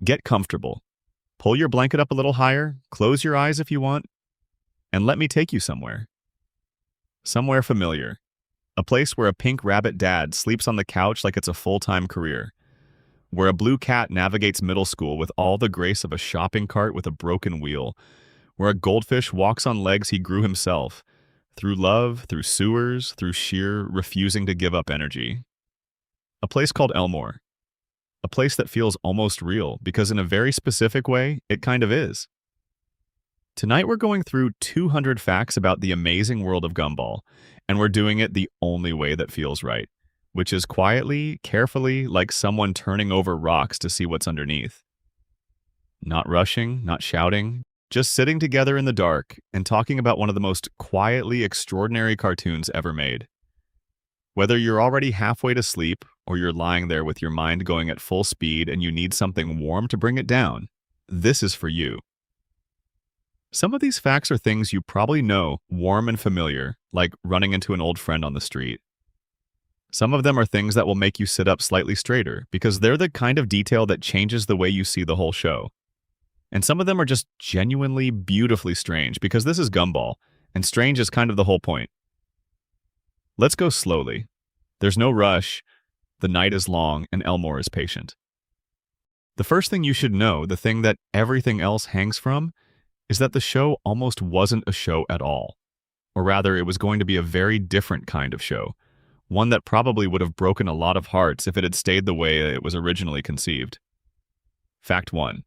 Get comfortable. Pull your blanket up a little higher, close your eyes if you want, and let me take you somewhere. Somewhere familiar. A place where a pink rabbit dad sleeps on the couch like it's a full-time career. Where a blue cat navigates middle school with all the grace of a shopping cart with a broken wheel. Where a goldfish walks on legs he grew himself. Through love, through sewers, through sheer refusing to give up energy. A place called Elmore. A place that feels almost real, because in a very specific way, it kind of is. Tonight we're going through 200 facts about the amazing world of Gumball, and we're doing it the only way that feels right, which is quietly, carefully, like someone turning over rocks to see what's underneath. Not rushing, not shouting, just sitting together in the dark and talking about one of the most quietly extraordinary cartoons ever made. Whether you're already halfway to sleep or you're lying there with your mind going at full speed and you need something warm to bring it down, this is for you. Some of these facts are things you probably know, warm and familiar, like running into an old friend on the street. Some of them are things that will make you sit up slightly straighter, because they're the kind of detail that changes the way you see the whole show. And some of them are just genuinely beautifully strange, because this is Gumball, and strange is kind of the whole point. Let's go slowly. There's no rush, the night is long, and Elmore is patient. The first thing you should know, the thing that everything else hangs from, is that the show almost wasn't a show at all. Or rather, it was going to be a very different kind of show, one that probably would have broken a lot of hearts if it had stayed the way it was originally conceived. Fact 1.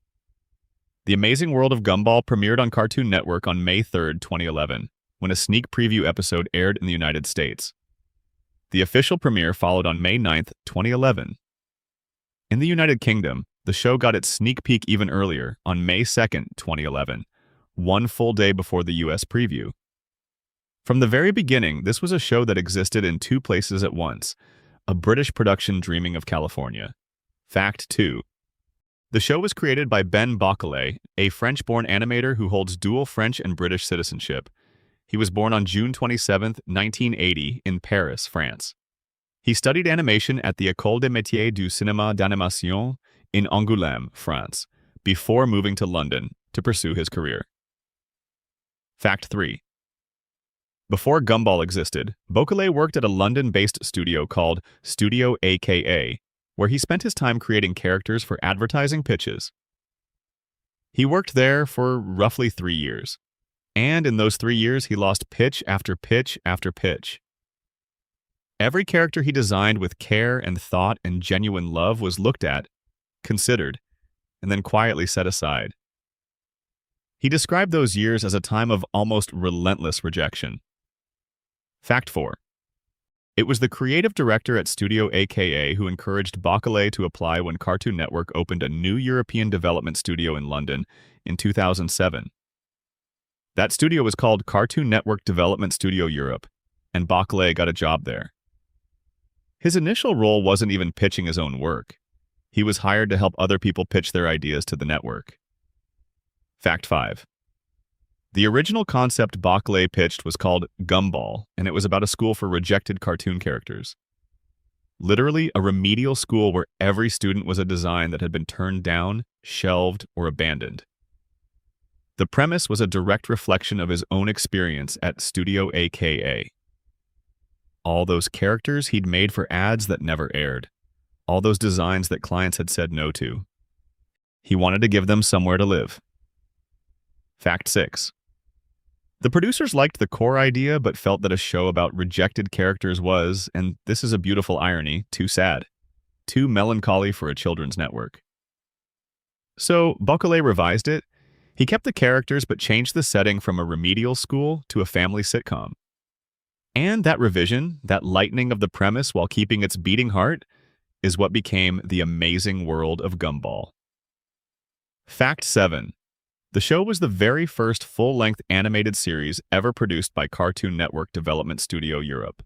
The Amazing World of Gumball premiered on Cartoon Network on May 3rd, 2011, when a sneak preview episode aired in the United States. The official premiere followed on May 9th, 2011. In the United Kingdom, the show got its sneak peek even earlier, on May 2nd, 2011, one full day before the US preview. From the very beginning, this was a show that existed in two places at once, a British production dreaming of California. Fact 2. The show was created by Ben Bocquelet, a French-born animator who holds dual French and British citizenship. He was born on June 27, 1980, in Paris, France. He studied animation at the École des Métiers du Cinéma d'Animation in Angoulême, France, before moving to London to pursue his career. Fact 3. Before Gumball existed, Bocquelet worked at a London-based studio called Studio AKA, where he spent his time creating characters for advertising pitches. He worked there for roughly 3 years, and in those 3 years he lost pitch after pitch after pitch. Every character he designed with care and thought and genuine love was looked at, considered, and then quietly set aside. He described those years as a time of almost relentless rejection. Fact 4. It was the creative director at Studio AKA who encouraged Bocquelet to apply when Cartoon Network opened a new European development studio in London in 2007. That studio was called Cartoon Network Development Studio Europe, and Bocquelet got a job there. His initial role wasn't even pitching his own work. He was hired to help other people pitch their ideas to the network. Fact 5. The original concept Bocquelet pitched was called Gumball, and it was about a school for rejected cartoon characters. Literally a remedial school where every student was a design that had been turned down, shelved, or abandoned. The premise was a direct reflection of his own experience at Studio AKA. All those characters he'd made for ads that never aired. All those designs that clients had said no to. He wanted to give them somewhere to live. Fact 6. The producers liked the core idea but felt that a show about rejected characters was, and this is a beautiful irony, too sad. Too melancholy for a children's network. So, Bocquelet revised it. He kept the characters but changed the setting from a remedial school to a family sitcom. And that revision, that lightening of the premise while keeping its beating heart, is what became The Amazing World of Gumball. Fact 7. The show was the very first full-length animated series ever produced by Cartoon Network Development Studio Europe.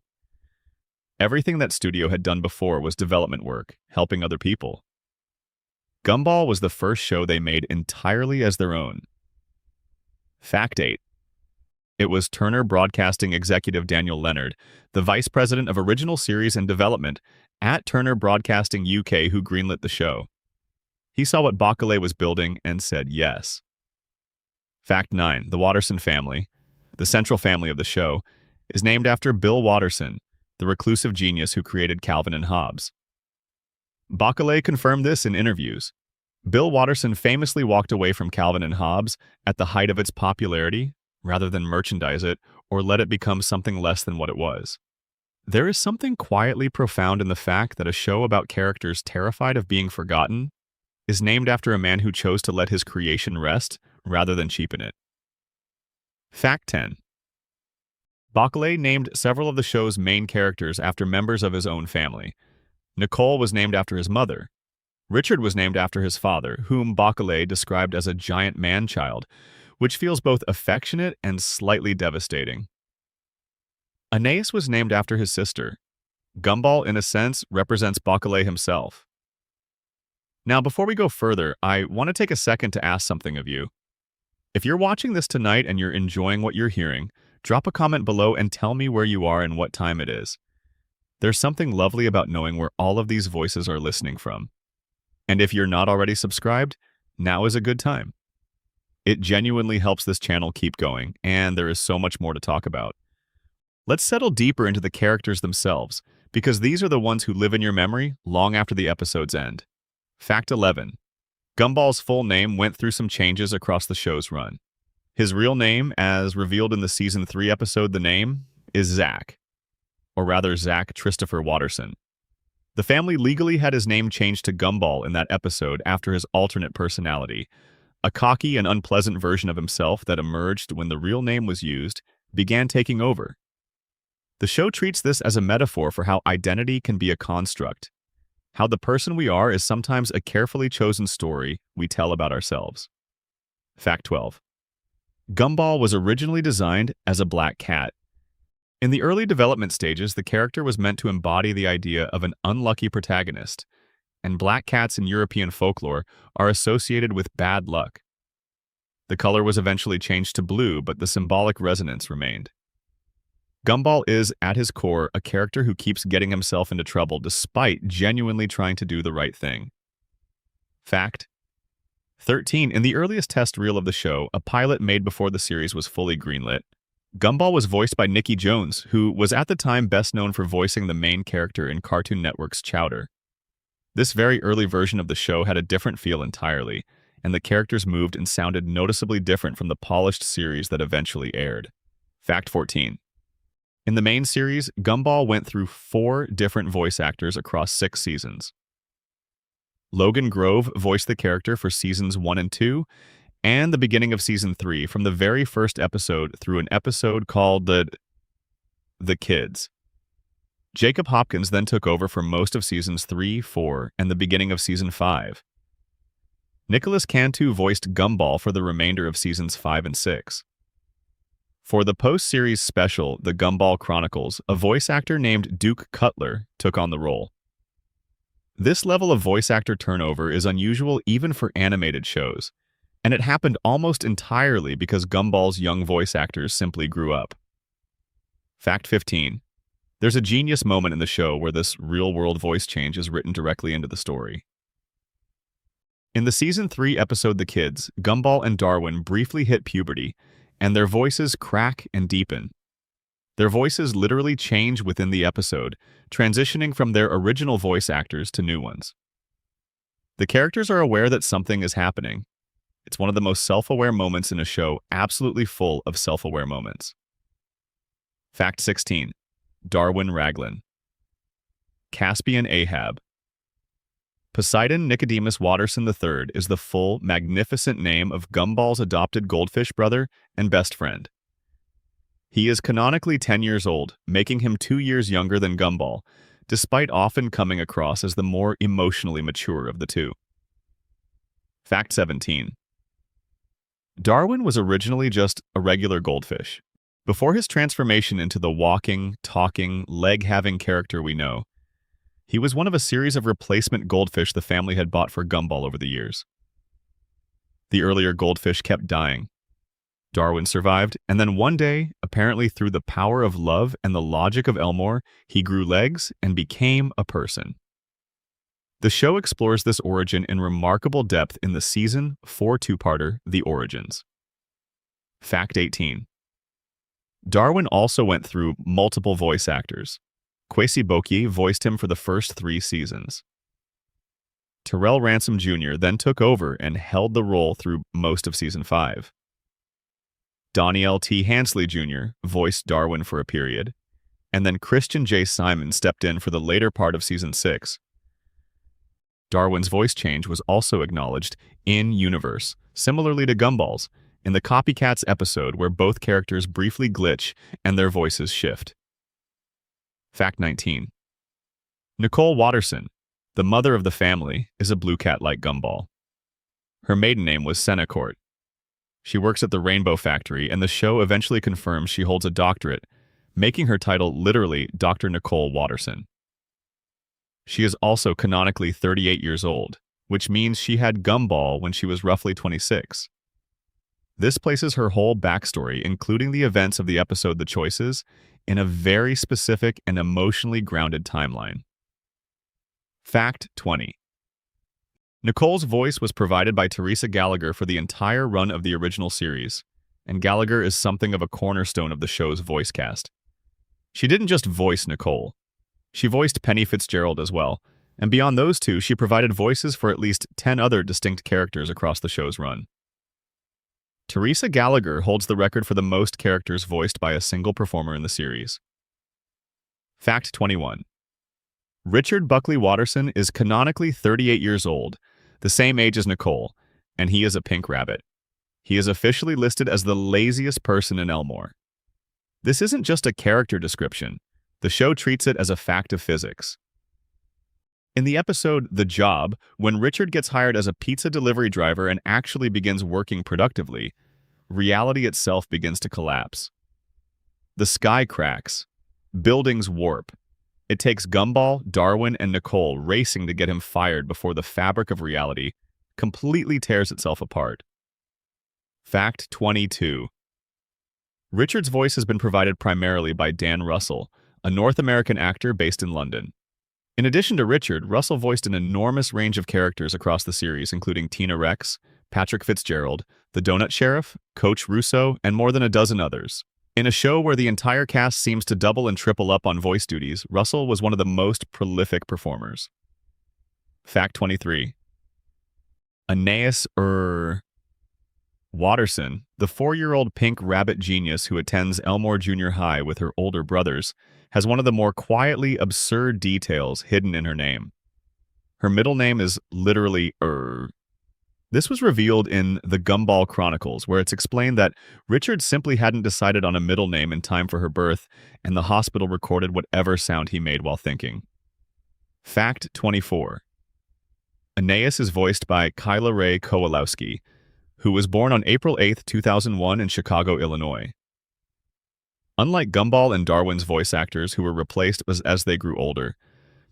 Everything that studio had done before was development work, helping other people. Gumball was the first show they made entirely as their own. Fact 8. It was Turner Broadcasting executive Daniel Leonard, the vice president of original series and development at Turner Broadcasting UK, who greenlit the show. He saw what Bacalé was building and said yes. Fact 9. The Watterson family, the central family of the show, is named after Bill Watterson, the reclusive genius who created Calvin and Hobbes. Bacalé confirmed this in interviews. Bill Watterson famously walked away from Calvin and Hobbes at the height of its popularity, rather than merchandise it or let it become something less than what it was. There is something quietly profound in the fact that a show about characters terrified of being forgotten is named after a man who chose to let his creation rest rather than cheapen it. Fact 10. Bacalé named several of the show's main characters after members of his own family. Nicole was named after his mother. Richard was named after his father, whom Bacalé described as a giant man-child, which feels both affectionate and slightly devastating. Aeneas was named after his sister. Gumball, in a sense, represents Bacalé himself. Now, before we go further, I want to take a second to ask something of you. If you're watching this tonight and you're enjoying what you're hearing, drop a comment below and tell me where you are and what time it is. There's something lovely about knowing where all of these voices are listening from. And if you're not already subscribed, now is a good time. It genuinely helps this channel keep going, and there is so much more to talk about. Let's settle deeper into the characters themselves, because these are the ones who live in your memory long after the episodes end. Fact 11. Gumball's full name went through some changes across the show's run. His real name, as revealed in the Season 3 episode The Name, is Zach, or rather Zach Christopher Watterson. The family legally had his name changed to Gumball in that episode after his alternate personality, a cocky and unpleasant version of himself that emerged when the real name was used, began taking over. The show treats this as a metaphor for how identity can be a construct, how the person we are is sometimes a carefully chosen story we tell about ourselves. Fact 12. Gumball was originally designed as a black cat. In the early development stages, the character was meant to embody the idea of an unlucky protagonist, and black cats in European folklore are associated with bad luck. The color was eventually changed to blue, but the symbolic resonance remained. Gumball is, at his core, a character who keeps getting himself into trouble despite genuinely trying to do the right thing. Fact 13. In the earliest test reel of the show, a pilot made before the series was fully greenlit, Gumball was voiced by Nicky Jones, who was at the time best known for voicing the main character in Cartoon Network's Chowder. This very early version of the show had a different feel entirely, and the characters moved and sounded noticeably different from the polished series that eventually aired. Fact 14. In the main series, Gumball went through 4 different voice actors across 6 seasons. Logan Grove voiced the character for seasons 1 and 2, and the beginning of season 3, from the very first episode through an episode called The Kids. Jacob Hopkins then took over for most of seasons 3, 4, and the beginning of season 5. Nicholas Cantu voiced Gumball for the remainder of seasons 5 and 6. For the post-series special, The Gumball Chronicles, a voice actor named Duke Cutler took on the role. This level of voice actor turnover is unusual even for animated shows, and it happened almost entirely because Gumball's young voice actors simply grew up. Fact 15. There's a genius moment in the show where this real-world voice change is written directly into the story. In the Season 3 episode The Kids, Gumball and Darwin briefly hit puberty, and their voices crack and deepen. Their voices literally change within the episode, transitioning from their original voice actors to new ones. The characters are aware that something is happening. It's one of the most self-aware moments in a show, absolutely full of self-aware moments. Fact 16. Darwin Raglan. Caspian Ahab. Poseidon Nicodemus Watterson III is the full, magnificent name of Gumball's adopted goldfish brother and best friend. He is canonically 10 years old, making him 2 years younger than Gumball, despite often coming across as the more emotionally mature of the two. Fact 17. Darwin was originally just a regular goldfish. Before his transformation into the walking, talking, leg-having character we know, he was one of a series of replacement goldfish the family had bought for Gumball over the years. The earlier goldfish kept dying. Darwin survived, and then one day, apparently through the power of love and the logic of Elmore, he grew legs and became a person. The show explores this origin in remarkable depth in the Season 4 two-parter, The Origins. Fact 18. Darwin also went through multiple voice actors. Kwesi Bokye voiced him for the first 3 seasons. Terrell Ransom Jr. then took over and held the role through most of Season 5. Daniel T. Hansley Jr. voiced Darwin for a period, and then Christian J. Simon stepped in for the later part of Season 6. Darwin's voice change was also acknowledged in-universe, similarly to Gumball's, in the Copycats episode where both characters briefly glitch and their voices shift. Fact 19. Nicole Watterson, the mother of the family, is a blue cat like Gumball. Her maiden name was Senacourt. She works at the Rainbow Factory, and the show eventually confirms she holds a doctorate, making her title literally Dr. Nicole Watterson. She is also canonically 38 years old, which means she had Gumball when she was roughly 26. This places her whole backstory, including the events of the episode The Choices, in a very specific and emotionally grounded timeline. Fact 20. Nicole's voice was provided by Teresa Gallagher for the entire run of the original series, and Gallagher is something of a cornerstone of the show's voice cast. She didn't just voice Nicole. She voiced Penny Fitzgerald as well, and beyond those two, she provided voices for at least 10 other distinct characters across the show's run. Teresa Gallagher holds the record for the most characters voiced by a single performer in the series. Fact 21. Richard Buckley Watterson is canonically 38 years old, the same age as Nicole, and he is a pink rabbit. He is officially listed as the laziest person in Elmore. This isn't just a character description. The show treats it as a fact of physics. In the episode The Job, when Richard gets hired as a pizza delivery driver and actually begins working productively, reality itself begins to collapse. The sky cracks. Buildings warp. It takes Gumball, Darwin, and Nicole racing to get him fired before the fabric of reality completely tears itself apart. Fact 22. Richard's voice has been provided primarily by Dan Russell, a North American actor based in London. In addition to Richard, Russell voiced an enormous range of characters across the series, including Tina Rex, Patrick Fitzgerald, the Donut Sheriff, Coach Russo, and more than a dozen others. In a show where the entire cast seems to double and triple up on voice duties, Russell was one of the most prolific performers. Fact 23. Aeneas Watterson, the 4-year-old pink rabbit genius who attends Elmore Junior High with her older brothers, has one of the more quietly absurd details hidden in her name. Her middle name is literally This was revealed in the Gumball Chronicles, where it's explained that Richard simply hadn't decided on a middle name in time for her birth, and the hospital recorded whatever sound he made while thinking. Fact 24. Aeneas is voiced by Kyla Ray Kowalowski, who was born on April 8, 2001 in Chicago, Illinois. Unlike Gumball and Darwin's voice actors who were replaced as they grew older,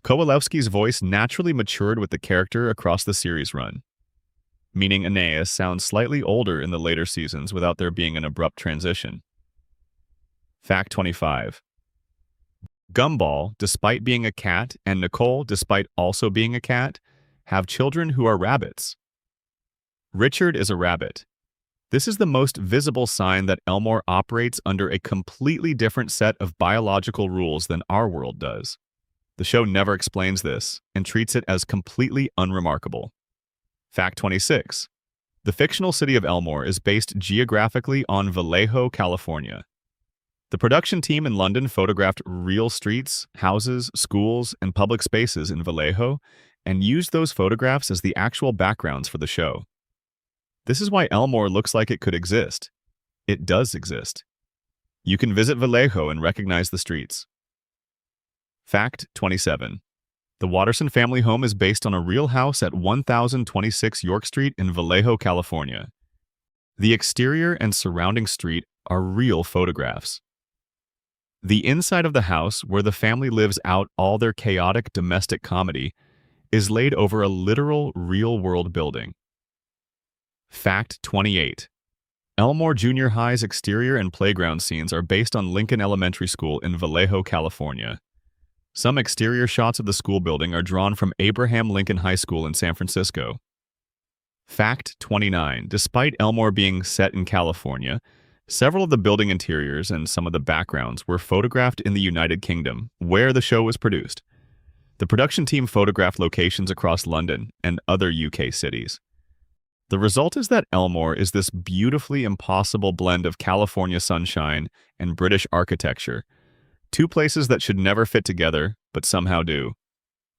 Kowalowski's voice naturally matured with the character across the series run, meaning Aeneas sounds slightly older in the later seasons without there being an abrupt transition. Fact 25. Gumball, despite being a cat, and Nicole, despite also being a cat, have children who are rabbits. Richard is a rabbit. This is the most visible sign that Elmore operates under a completely different set of biological rules than our world does. The show never explains this and treats it as completely unremarkable. Fact 26. The fictional city of Elmore is based geographically on Vallejo, California. The production team in London photographed real streets, houses, schools, and public spaces in Vallejo and used those photographs as the actual backgrounds for the show. This is why Elmore looks like it could exist. It does exist. You can visit Vallejo and recognize the streets. Fact 27. The Watterson family home is based on a real house at 1026 York Street in Vallejo, California. The exterior and surrounding street are real photographs. The inside of the house, where the family lives out all their chaotic domestic comedy, is laid over a literal real-world building. Fact 28. Elmore Junior High's exterior and playground scenes are based on Lincoln Elementary School in Vallejo, California. Some exterior shots of the school building are drawn from Abraham Lincoln High School in San Francisco. Fact 29. Despite Elmore being set in California, several of the building interiors and some of the backgrounds were photographed in the United Kingdom, where the show was produced. The production team photographed locations across London and other UK cities. The result is that Elmore is this beautifully impossible blend of California sunshine and British architecture, two places that should never fit together, but somehow do.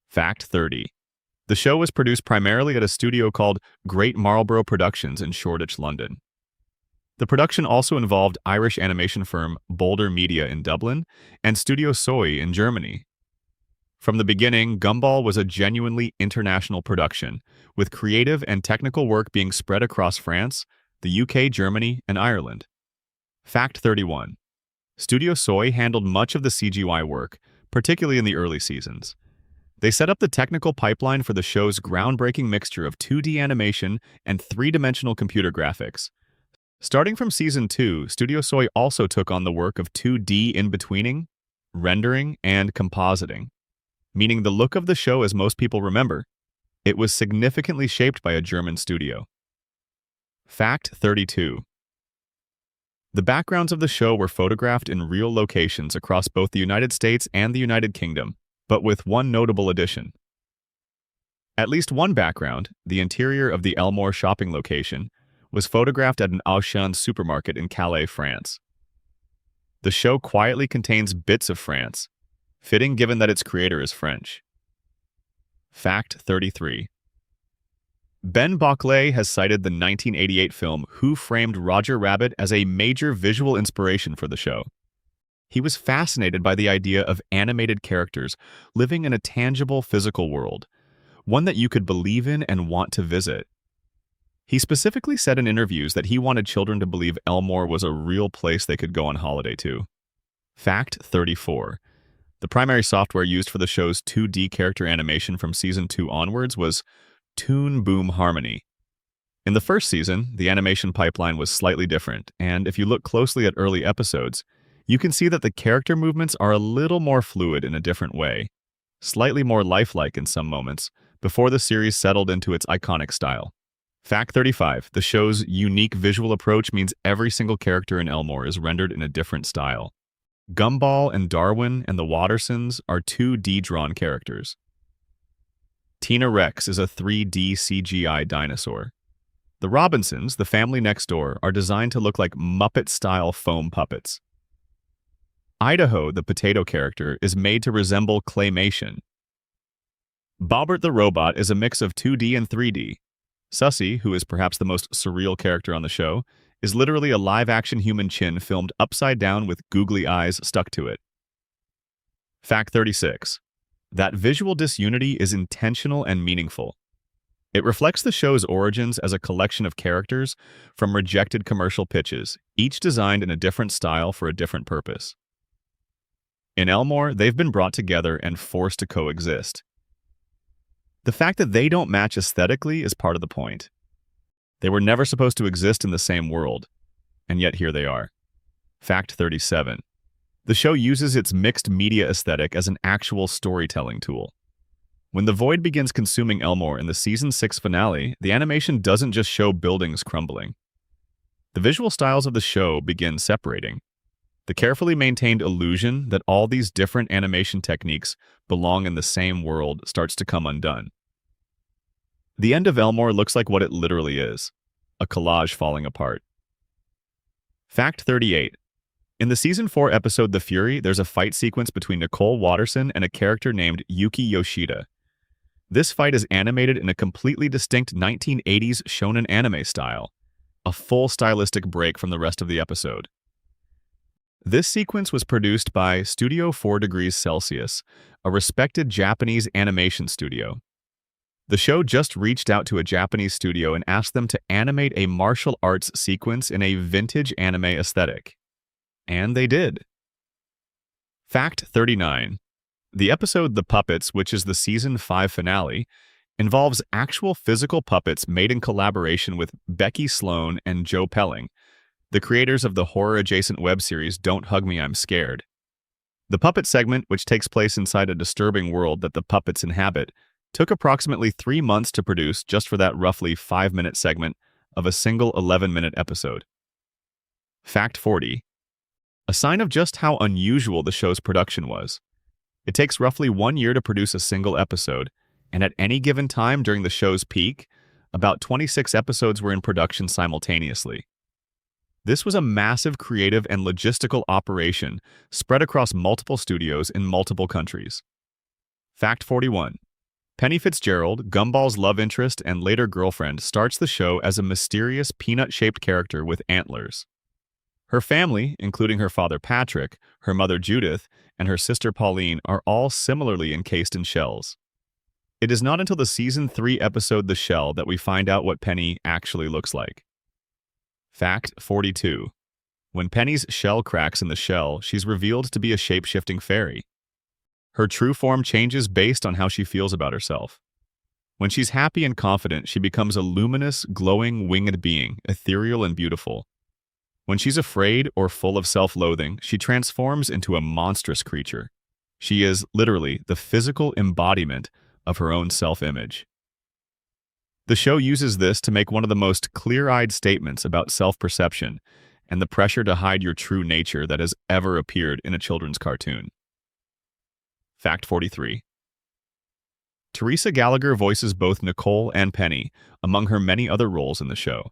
Fact 30. The show was produced primarily at a studio called Great Marlborough Productions in Shoreditch, London. The production also involved Irish animation firm Boulder Media in Dublin and Studio Soy in Germany. From the beginning, Gumball was a genuinely international production, with creative and technical work being spread across France, the UK, Germany, and Ireland. Fact 31. Studio Soy handled much of the CGI work, particularly in the early seasons. They set up the technical pipeline for the show's groundbreaking mixture of 2D animation and three-dimensional computer graphics. Starting from Season 2, Studio Soy also took on the work of 2D in-betweening, rendering, and compositing, meaning the look of the show as most people remember. It was significantly shaped by a German studio. Fact 32. The backgrounds of the show were photographed in real locations across both the United States and the United Kingdom, but with one notable addition. At least one background, the interior of the Elmore shopping location, was photographed at an Auchan supermarket in Calais, France. The show quietly contains bits of France, fitting given that its creator is French. Fact 33. Ben Bockley has cited the 1988 film Who Framed Roger Rabbit as a major visual inspiration for the show. He was fascinated by the idea of animated characters living in a tangible physical world, one that you could believe in and want to visit. He specifically said in interviews that he wanted children to believe Elmore was a real place they could go on holiday to. Fact 34. The primary software used for the show's 2D character animation from Season 2 onwards was Toon Boom Harmony. In the first season, the animation pipeline was slightly different, and if you look closely at early episodes, you can see that the character movements are a little more fluid in a different way, slightly more lifelike in some moments, before the series settled into its iconic style. Fact 35. The show's unique visual approach means every single character in Elmore is rendered in a different style. Gumball and Darwin and the Wattersons are 2D drawn characters. Tina Rex is a 3D CGI dinosaur. The Robinsons, the family next door, are designed to look like Muppet-style foam puppets. Idaho, the potato character, is made to resemble claymation. Bobbert the robot is a mix of 2D and 3D. Sussy, who is perhaps the most surreal character on the show, is literally a live-action human chin filmed upside down with googly eyes stuck to it. Fact 36. That visual disunity is intentional and meaningful. It reflects the show's origins as a collection of characters from rejected commercial pitches, each designed in a different style for a different purpose. In Elmore, they've been brought together and forced to coexist. The fact that they don't match aesthetically is part of the point. They were never supposed to exist in the same world, and yet here they are. Fact 37. The show uses its mixed media aesthetic as an actual storytelling tool. When the void begins consuming Elmore in the Season 6 finale, the animation doesn't just show buildings crumbling. The visual styles of the show begin separating. The carefully maintained illusion that all these different animation techniques belong in the same world starts to come undone. The end of Elmore looks like what it literally is, a collage falling apart. Fact 38. In the Season 4 episode The Fury, there's a fight sequence between Nicole Watterson and a character named Yuki Yoshida. This fight is animated in a completely distinct 1980s shonen anime style, a full stylistic break from the rest of the episode. This sequence was produced by Studio 4 Degrees Celsius, a respected Japanese animation studio. The show just reached out to a Japanese studio and asked them to animate a martial arts sequence in a vintage anime aesthetic. And they did. Fact 39. The episode The Puppets, which is the Season 5 finale, involves actual physical puppets made in collaboration with Becky Sloan and Joe Pelling, the creators of the horror-adjacent web series Don't Hug Me, I'm Scared. The puppet segment, which takes place inside a disturbing world that the puppets inhabit, took approximately 3 months to produce just for that roughly 5-minute segment of a single 11-minute episode. Fact 40. A sign of just how unusual the show's production was. It takes roughly 1 year to produce a single episode, and at any given time during the show's peak, about 26 episodes were in production simultaneously. This was a massive creative and logistical operation spread across multiple studios in multiple countries. Fact 41. Penny Fitzgerald, Gumball's love interest and later girlfriend, starts the show as a mysterious peanut-shaped character with antlers. Her family, including her father Patrick, her mother Judith, and her sister Pauline, are all similarly encased in shells. It is not until the Season 3 episode The Shell that we find out what Penny actually looks like. Fact 42. When Penny's shell cracks in the shell, she's revealed to be a shape-shifting fairy. Her true form changes based on how she feels about herself. When she's happy and confident, she becomes a luminous, glowing, winged being, ethereal and beautiful. When she's afraid or full of self-loathing, she transforms into a monstrous creature. She is, literally, the physical embodiment of her own self-image. The show uses this to make one of the most clear-eyed statements about self-perception and the pressure to hide your true nature that has ever appeared in a children's cartoon. Fact 43. Teresa Gallagher voices both Nicole and Penny, among her many other roles in the show.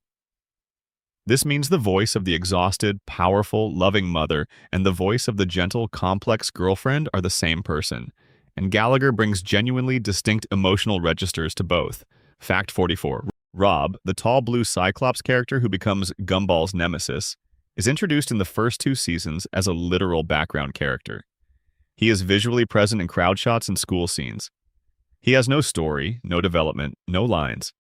This means the voice of the exhausted, powerful, loving mother and the voice of the gentle, complex girlfriend are the same person, and Gallagher brings genuinely distinct emotional registers to both. Fact 44. Rob, the tall blue Cyclops character who becomes Gumball's nemesis, is introduced in the first 2 seasons as a literal background character. He is visually present in crowd shots and school scenes. He has no story, no development, no lines.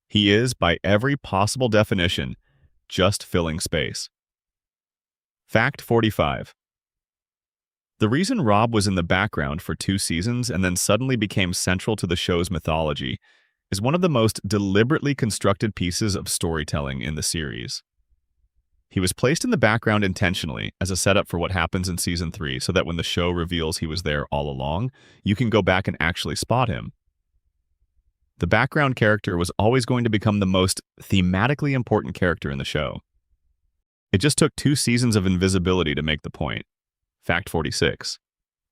He is, by every possible definition, just filling space. Fact 45. The reason Rob was in the background for 2 seasons and then suddenly became central to the show's mythology is one of the most deliberately constructed pieces of storytelling in the series. He was placed in the background intentionally as a setup for what happens in Season 3 so that when the show reveals he was there all along, you can go back and actually spot him. The background character was always going to become the most thematically important character in the show. It just took 2 seasons of invisibility to make the point. Fact 46.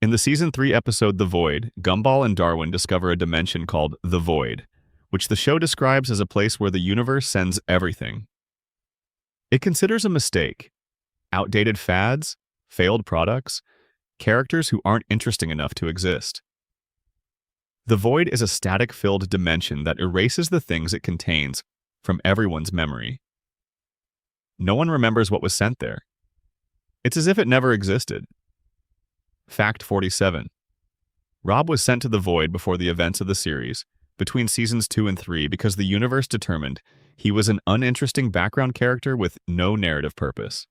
In the Season 3 episode The Void, Gumball and Darwin discover a dimension called The Void, which the show describes as a place where the universe sends everything. It considers a mistake, outdated fads, failed products, characters who aren't interesting enough to exist. The Void is a static-filled dimension that erases the things it contains from everyone's memory. No one remembers what was sent there. It's as if it never existed. Fact 47. Rob was sent to the Void before the events of the series, between Seasons 2 and 3, because the universe determined he was an uninteresting background character with no narrative purpose.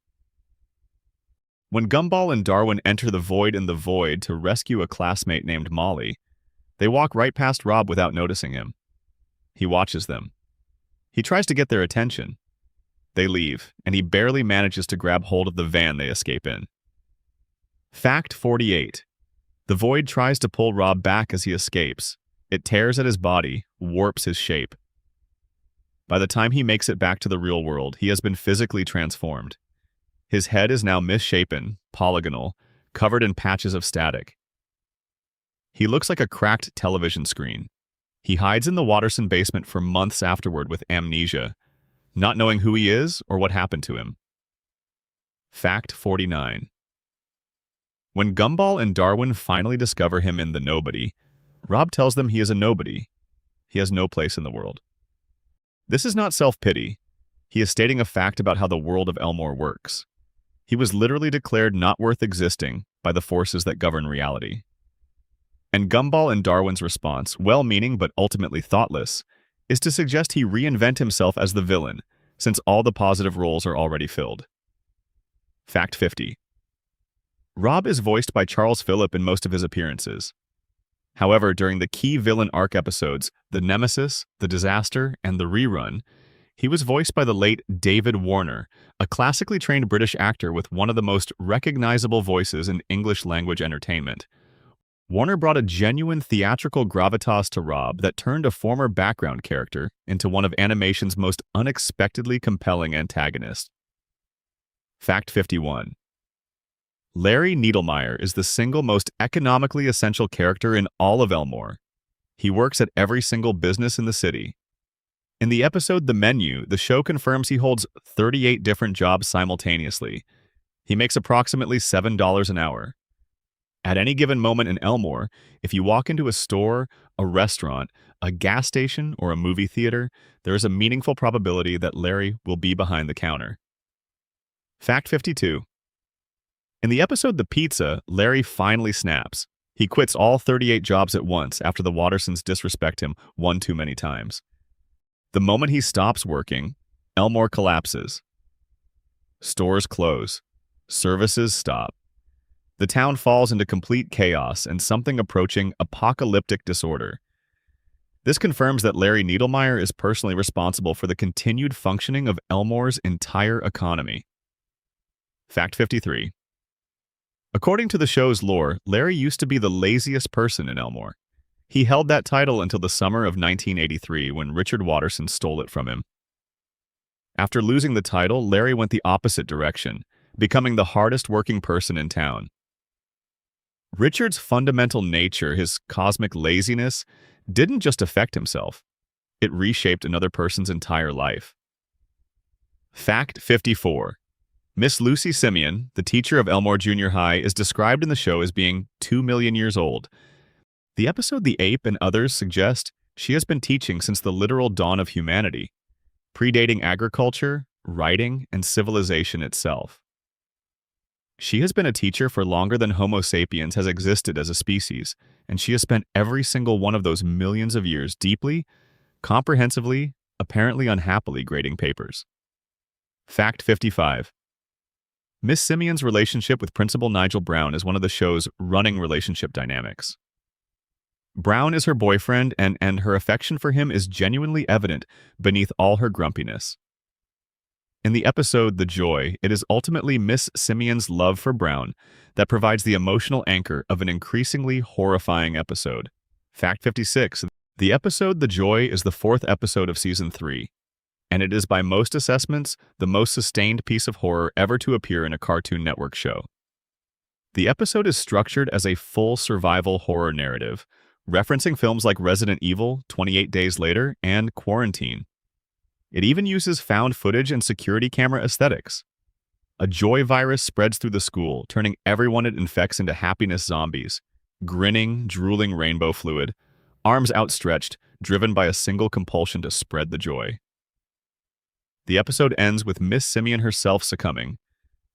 When Gumball and Darwin enter the Void in the Void to rescue a classmate named Molly, they walk right past Rob without noticing him. He watches them. He tries to get their attention. They leave, and he barely manages to grab hold of the van they escape in. Fact 48. The Void tries to pull Rob back as he escapes. It tears at his body, warps his shape. By the time he makes it back to the real world, he has been physically transformed. His head is now misshapen, polygonal, covered in patches of static. He looks like a cracked television screen. He hides in the Watterson basement for months afterward with amnesia, not knowing who he is or what happened to him. Fact 49. When Gumball and Darwin finally discover him in The Nobody, Rob tells them he is a nobody. He has no place in the world. This is not self-pity. He is stating a fact about how the world of Elmore works. He was literally declared not worth existing by the forces that govern reality. And Gumball and Darwin's response, well-meaning but ultimately thoughtless, is to suggest he reinvent himself as the villain, since all the positive roles are already filled. Fact 50. Rob is voiced by Charles Phillip in most of his appearances. However, during the key villain arc episodes, The Nemesis, The Disaster, and The Rerun, He was voiced by the late David Warner, a classically trained British actor with one of the most recognizable voices in English-language entertainment. Warner brought a genuine theatrical gravitas to Rob that turned a former background character into one of animation's most unexpectedly compelling antagonists. Fact 51. Larry Needlemeyer is the single most economically essential character in all of Elmore. He works at every single business in the city. In the episode The Menu, the show confirms he holds 38 different jobs simultaneously. He makes approximately $7 an hour. At any given moment in Elmore, if you walk into a store, a restaurant, a gas station, or a movie theater, there is a meaningful probability that Larry will be behind the counter. Fact 52. In the episode The Pizza, Larry finally snaps. He quits all 38 jobs at once after the Wattersons disrespect him one too many times. The moment he stops working, Elmore collapses. Stores close. Services stop. The town falls into complete chaos and something approaching apocalyptic disorder. This confirms that Larry Needlemeyer is personally responsible for the continued functioning of Elmore's entire economy. Fact 53. According to the show's lore, Larry used to be the laziest person in Elmore. He held that title until the summer of 1983 when Richard Watterson stole it from him. After losing the title, Larry went the opposite direction, becoming the hardest working person in town. Richard's fundamental nature, his cosmic laziness, didn't just affect himself. It reshaped another person's entire life. Fact 54. Miss Lucy Simeon, the teacher of Elmore Junior High, is described in the show as being 2 million years old. The episode The Ape and others suggest she has been teaching since the literal dawn of humanity, predating agriculture, writing, and civilization itself. She has been a teacher for longer than Homo sapiens has existed as a species, and she has spent every single one of those millions of years deeply, comprehensively, apparently unhappily grading papers. Fact 55. Miss Simeon's relationship with Principal Nigel Brown is one of the show's running relationship dynamics. Brown is her boyfriend, and her affection for him is genuinely evident beneath all her grumpiness. In the episode The Joy, it is ultimately Miss Simeon's love for Brown that provides the emotional anchor of an increasingly horrifying episode. Fact 56. The episode The Joy is the 4th episode of Season 3, and it is by most assessments the most sustained piece of horror ever to appear in a Cartoon Network show. The episode is structured as a full survival horror narrative, referencing films like Resident Evil, 28 Days Later, and Quarantine. It even uses found footage and security camera aesthetics. A joy virus spreads through the school, turning everyone it infects into happiness zombies, grinning, drooling rainbow fluid, arms outstretched, driven by a single compulsion to spread the joy. The episode ends with Miss Simeon herself succumbing,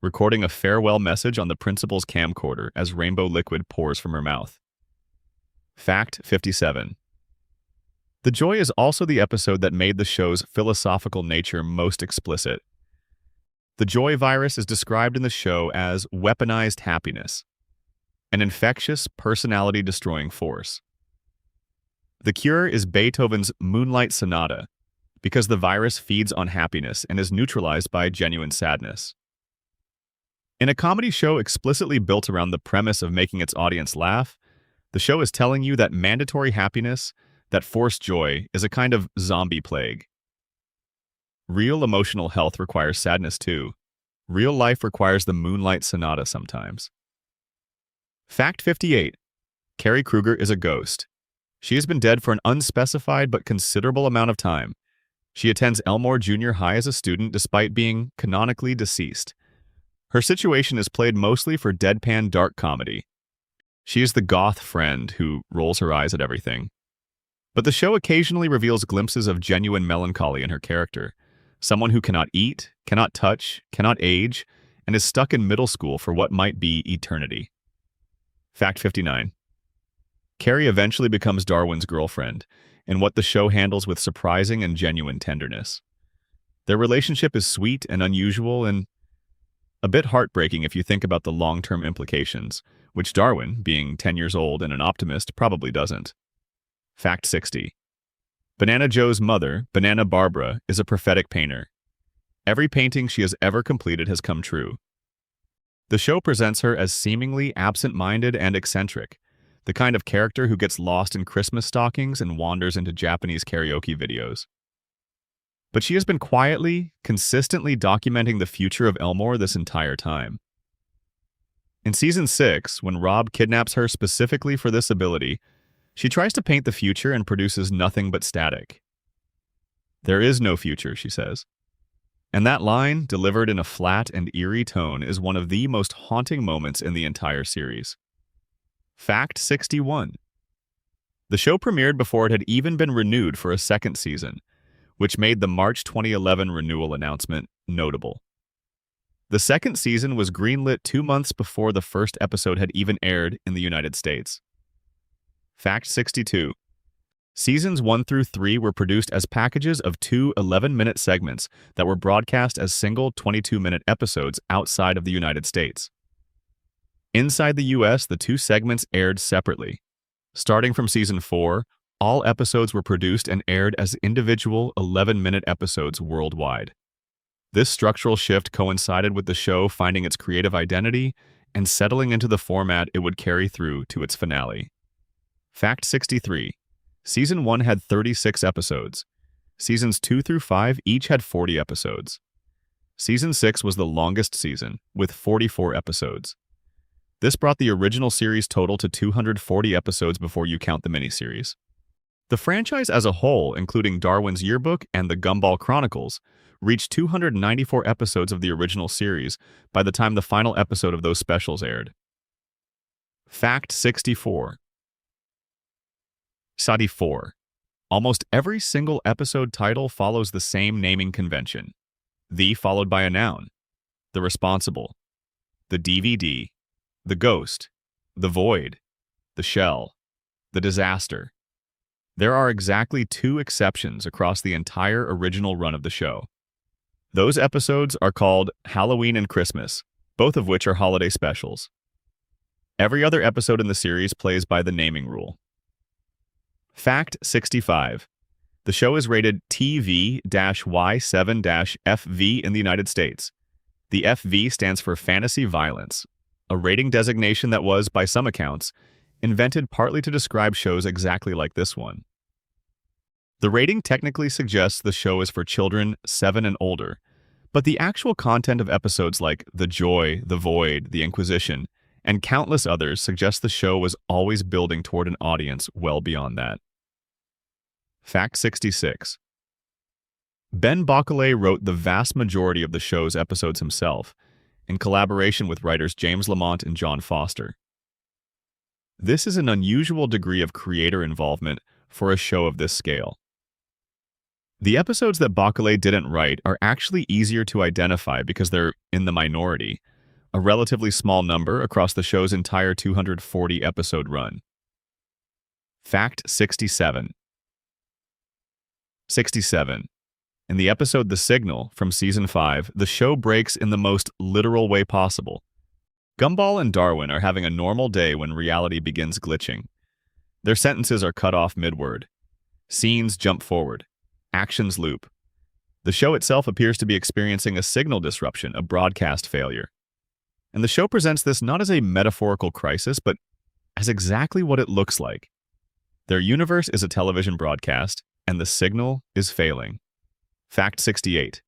recording a farewell message on the principal's camcorder as rainbow liquid pours from her mouth. Fact 57. The Joy is also the episode that made the show's philosophical nature most explicit. The joy virus is described in the show as weaponized happiness, an infectious, personality-destroying force. The cure is Beethoven's Moonlight Sonata, because the virus feeds on happiness and is neutralized by genuine sadness. In a comedy show explicitly built around the premise of making its audience laugh, the show is telling you that mandatory happiness, that forced joy, is a kind of zombie plague. Real emotional health requires sadness too. Real life requires the Moonlight Sonata sometimes. Fact 58. Carrie Kruger is a ghost. She has been dead for an unspecified but considerable amount of time. She attends Elmore Junior High as a student despite being canonically deceased. Her situation is played mostly for deadpan dark comedy. She is the goth friend who rolls her eyes at everything. But the show occasionally reveals glimpses of genuine melancholy in her character, someone who cannot eat, cannot touch, cannot age, and is stuck in middle school for what might be eternity. Fact 59. Carrie eventually becomes Darwin's girlfriend, in what the show handles with surprising and genuine tenderness. Their relationship is sweet and unusual and a bit heartbreaking if you think about the long-term implications, which Darwin, being 10 years old and an optimist, probably doesn't. Fact 60. Banana Joe's mother, Banana Barbara, is a prophetic painter. Every painting she has ever completed has come true. The show presents her as seemingly absent-minded and eccentric, the kind of character who gets lost in Christmas stockings and wanders into Japanese karaoke videos. But she has been quietly, consistently documenting the future of Elmore this entire time. In Season 6, when Rob kidnaps her specifically for this ability, she tries to paint the future and produces nothing but static. "There is no future," she says. And that line, delivered in a flat and eerie tone, is one of the most haunting moments in the entire series. Fact 61. The show premiered before it had even been renewed for a second season, which made the March 2011 renewal announcement notable. The second season was greenlit 2 months before the first episode had even aired in the United States. Fact 62. Seasons 1 through 3 were produced as packages of 2 11-minute segments that were broadcast as single 22-minute episodes outside of the United States. Inside the US, the 2 segments aired separately. Starting from Season 4, all episodes were produced and aired as individual 11-minute episodes worldwide. This structural shift coincided with the show finding its creative identity and settling into the format it would carry through to its finale. Fact 63. Season 1 had 36 episodes. Seasons 2 through 5 each had 40 episodes. Season 6 was the longest season, with 44 episodes. This brought the original series total to 240 episodes before you count the miniseries. The franchise as a whole, including Darwin's Yearbook and the Gumball Chronicles, reached 294 episodes of the original series by the time the final episode of those specials aired. Fact 64. Study 4. Almost every single episode title follows the same naming convention. The followed by a noun. The responsible. The DVD. The ghost. The void. The shell. The disaster. There are exactly 2 exceptions across the entire original run of the show. Those episodes are called Halloween and Christmas, both of which are holiday specials. Every other episode in the series plays by the naming rule. Fact 65. The show is rated TV-Y7-FV in the United States. The FV stands for Fantasy Violence, a rating designation that was, by some accounts, invented partly to describe shows exactly like this one. The rating technically suggests the show is for children 7 and older, but the actual content of episodes like The Joy, The Void, The Inquisition, and countless others suggest the show was always building toward an audience well beyond that. Fact 66. Ben Bockelay wrote the vast majority of the show's episodes himself, in collaboration with writers James Lamont and John Foster. This is an unusual degree of creator involvement for a show of this scale. The episodes that Bockelay didn't write are actually easier to identify because they're in the minority, a relatively small number across the show's entire 240-episode run. Fact 67. 67. In the episode The Signal from Season 5, the show breaks in the most literal way possible. Gumball and Darwin are having a normal day when reality begins glitching. Their sentences are cut off mid-word. Scenes jump forward. Actions loop. The show itself appears to be experiencing a signal disruption, a broadcast failure. And the show presents this not as a metaphorical crisis, but as exactly what it looks like. Their universe is a television broadcast, and the signal is failing. Fact 68.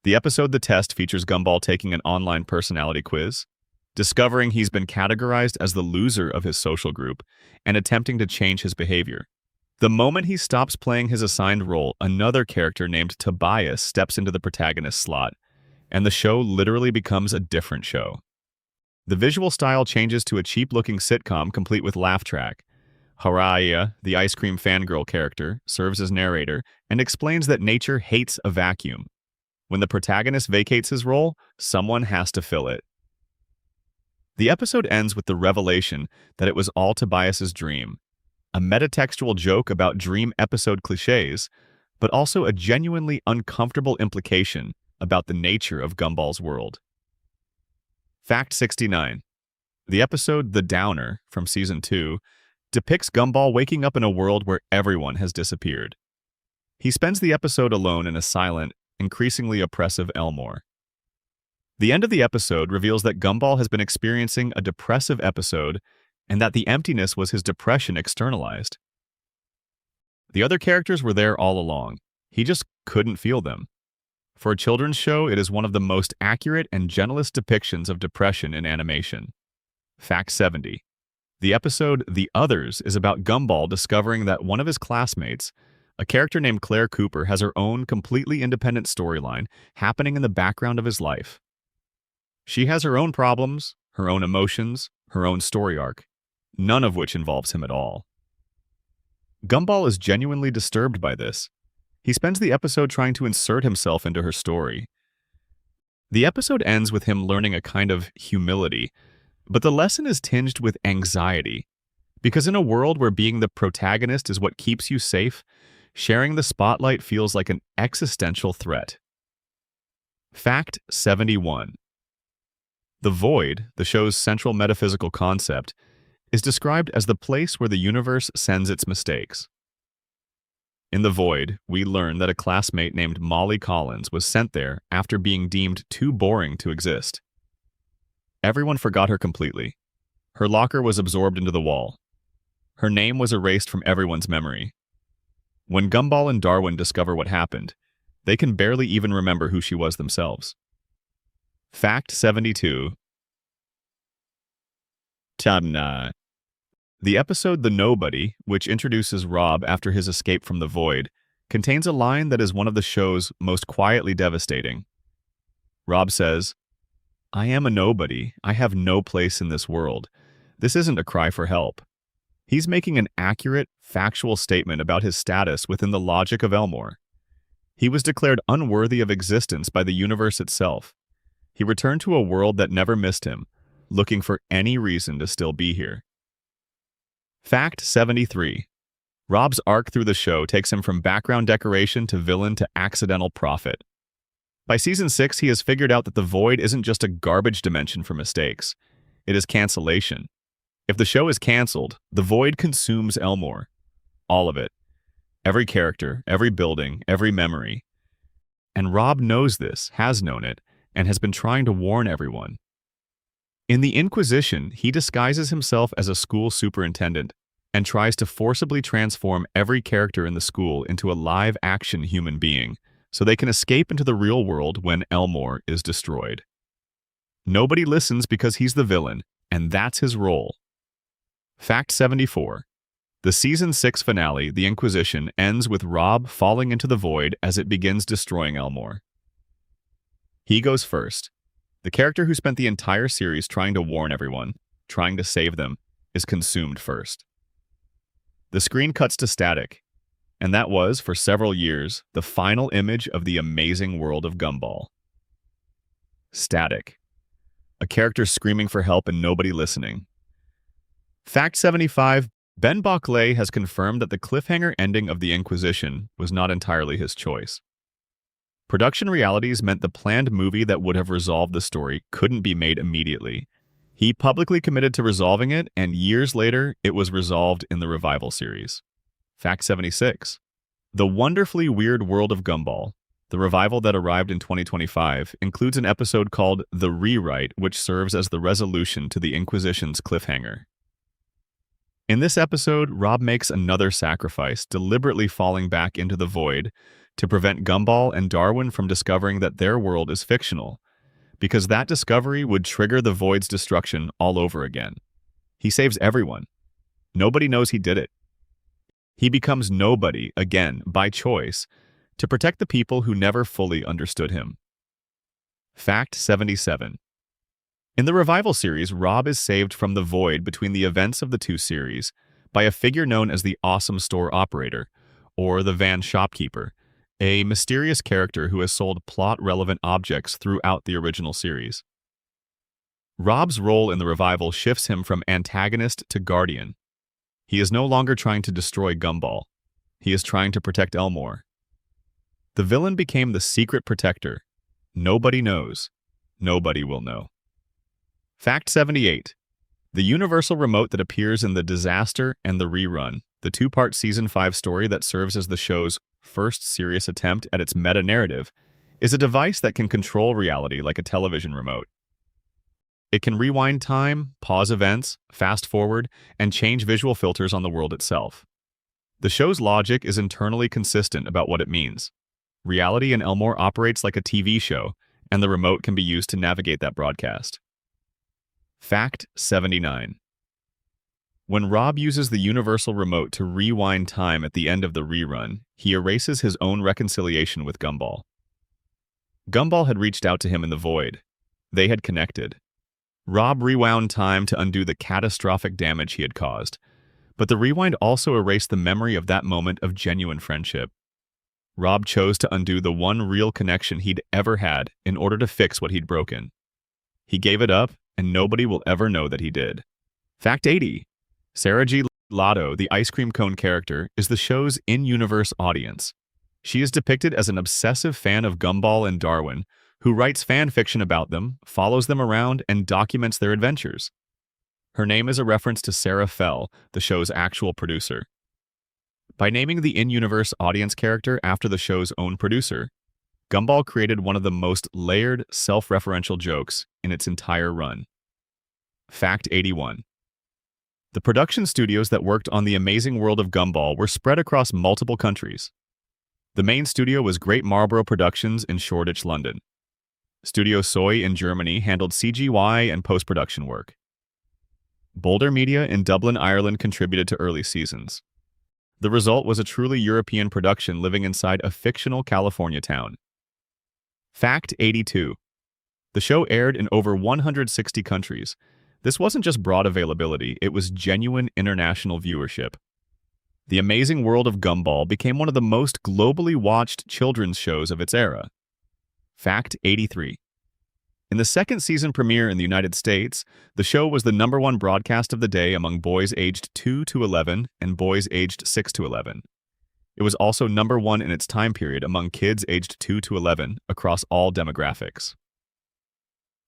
The episode The Test features Gumball taking an online personality quiz, discovering he's been categorized as the loser of his social group, and attempting to change his behavior. The moment he stops playing his assigned role, another character named Tobias steps into the protagonist slot, and the show literally becomes a different show. The visual style changes to a cheap-looking sitcom complete with laugh track. Haraya, the ice cream fangirl character, serves as narrator and explains that nature hates a vacuum. When the protagonist vacates his role, someone has to fill it. The episode ends with the revelation that it was all Tobias's dream, a metatextual joke about dream episode cliches, but also a genuinely uncomfortable implication about the nature of Gumball's world. Fact 69. The episode The Downer from Season 2 depicts Gumball waking up in a world where everyone has disappeared. He spends the episode alone in a silent, increasingly oppressive Elmore. The end of the episode reveals that Gumball has been experiencing a depressive episode and that the emptiness was his depression externalized. The other characters were there all along. He just couldn't feel them. For a children's show, it is one of the most accurate and gentlest depictions of depression in animation. Fact 70. The episode The Others is about Gumball discovering that one of his classmates, a character named Claire Cooper, has her own completely independent storyline happening in the background of his life. She has her own problems, her own emotions, her own story arc, none of which involves him at all. Gumball is genuinely disturbed by this. He spends the episode trying to insert himself into her story. The episode ends with him learning a kind of humility, but the lesson is tinged with anxiety, because in a world where being the protagonist is what keeps you safe, sharing the spotlight feels like an existential threat. Fact 71. The void, the show's central metaphysical concept, is described as the place where the universe sends its mistakes. In the void, we learn that a classmate named Molly Collins was sent there after being deemed too boring to exist. Everyone forgot her completely. Her locker was absorbed into the wall. Her name was erased from everyone's memory. When Gumball and Darwin discover what happened, they can barely even remember who she was themselves. Fact 72. Tabna. The episode The Nobody, which introduces Rob after his escape from the void, contains a line that is one of the show's most quietly devastating. Rob says, "I am a nobody. I have no place in this world. This isn't a cry for help." He's making an accurate, factual statement about his status within the logic of Elmore. He was declared unworthy of existence by the universe itself. He returned to a world that never missed him, looking for any reason to still be here. Fact 73. Rob's arc through the show takes him from background decoration to villain to accidental prophet. By season 6, he has figured out that the void isn't just a garbage dimension for mistakes. It is cancellation. If the show is cancelled, the void consumes Elmore. All of it. Every character, every building, every memory. And Rob knows this, has known it, and has been trying to warn everyone. In the Inquisition, he disguises himself as a school superintendent and tries to forcibly transform every character in the school into a live-action human being so they can escape into the real world when Elmore is destroyed. Nobody listens because he's the villain, and that's his role. Fact 74. The season 6 finale, The Inquisition, ends with Rob falling into the void as it begins destroying Elmore. He goes first. The character who spent the entire series trying to warn everyone, trying to save them, is consumed first. The screen cuts to static, and that was, for several years, the final image of the amazing world of Gumball. Static. A character screaming for help and nobody listening. Fact 75. Ben Bockley has confirmed that the cliffhanger ending of The Inquisition was not entirely his choice. Production realities meant the planned movie that would have resolved the story couldn't be made immediately. He publicly committed to resolving it, and years later, it was resolved in the revival series. Fact 76. The Wonderfully Weird World of Gumball, the revival that arrived in 2025, includes an episode called The Rewrite, which serves as the resolution to the Inquisition's cliffhanger. In this episode, Rob makes another sacrifice, deliberately falling back into the void to prevent Gumball and Darwin from discovering that their world is fictional, because that discovery would trigger the void's destruction all over again. He saves everyone. Nobody knows he did it. He becomes nobody, again, by choice, to protect the people who never fully understood him. Fact 77. In the revival series, Rob is saved from the void between the events of the two series by a figure known as the Awesome Store Operator, or the Van Shopkeeper, a mysterious character who has sold plot-relevant objects throughout the original series. Rob's role in the revival shifts him from antagonist to guardian. He is no longer trying to destroy Gumball. He is trying to protect Elmore. The villain became the secret protector. Nobody knows. Nobody will know. Fact 78. The universal remote that appears in The Disaster and The Rerun, the two-part Season 5 story that serves as the show's first serious attempt at its meta-narrative, is a device that can control reality like a television remote. It can rewind time, pause events, fast forward, and change visual filters on the world itself. The show's logic is internally consistent about what it means. Reality in Elmore operates like a TV show, and the remote can be used to navigate that broadcast. Fact 79. When Rob uses the universal remote to rewind time at the end of the rerun, he erases his own reconciliation with Gumball. Gumball had reached out to him in the void. They had connected. Rob rewound time to undo the catastrophic damage he had caused, but the rewind also erased the memory of that moment of genuine friendship. Rob chose to undo the one real connection he'd ever had in order to fix what he'd broken. He gave it up, and nobody will ever know that he did. Fact 80. Sarah G. Lotto, the ice cream cone character, is the show's in-universe audience. She is depicted as an obsessive fan of Gumball and Darwin, who writes fan fiction about them, follows them around, and documents their adventures. Her name is a reference to Sarah Fell, the show's actual producer. By naming the in-universe audience character after the show's own producer, Gumball created one of the most layered, self-referential jokes in its entire run. Fact 81. The production studios that worked on The Amazing World of Gumball were spread across multiple countries. The main studio was Great Marlborough Productions in Shoreditch, London. Studio Soy in Germany handled CGI and post-production work. Boulder Media in Dublin, Ireland contributed to early seasons. The result was a truly European production living inside a fictional California town. Fact 82. The show aired in over 160 countries. This wasn't just broad availability, it was genuine international viewership. The Amazing World of Gumball became one of the most globally watched children's shows of its era. Fact 83. In the second season premiere in the United States, the show was the #1 broadcast of the day among boys aged 2 to 11 and boys aged 6 to 11. It was also #1 in its time period among kids aged 2 to 11 across all demographics.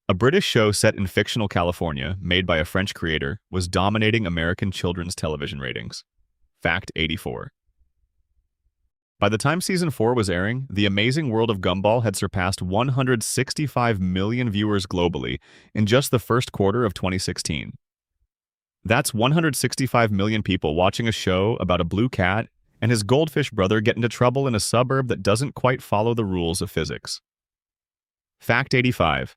A British show set in fictional California, made by a French creator, was dominating American children's television ratings. Fact 84. By the time Season 4 was airing, The Amazing World of Gumball had surpassed 165 million viewers globally in just the first quarter of 2016. That's 165 million people watching a show about a blue cat and his goldfish brother get into trouble in a suburb that doesn't quite follow the rules of physics. Fact 85.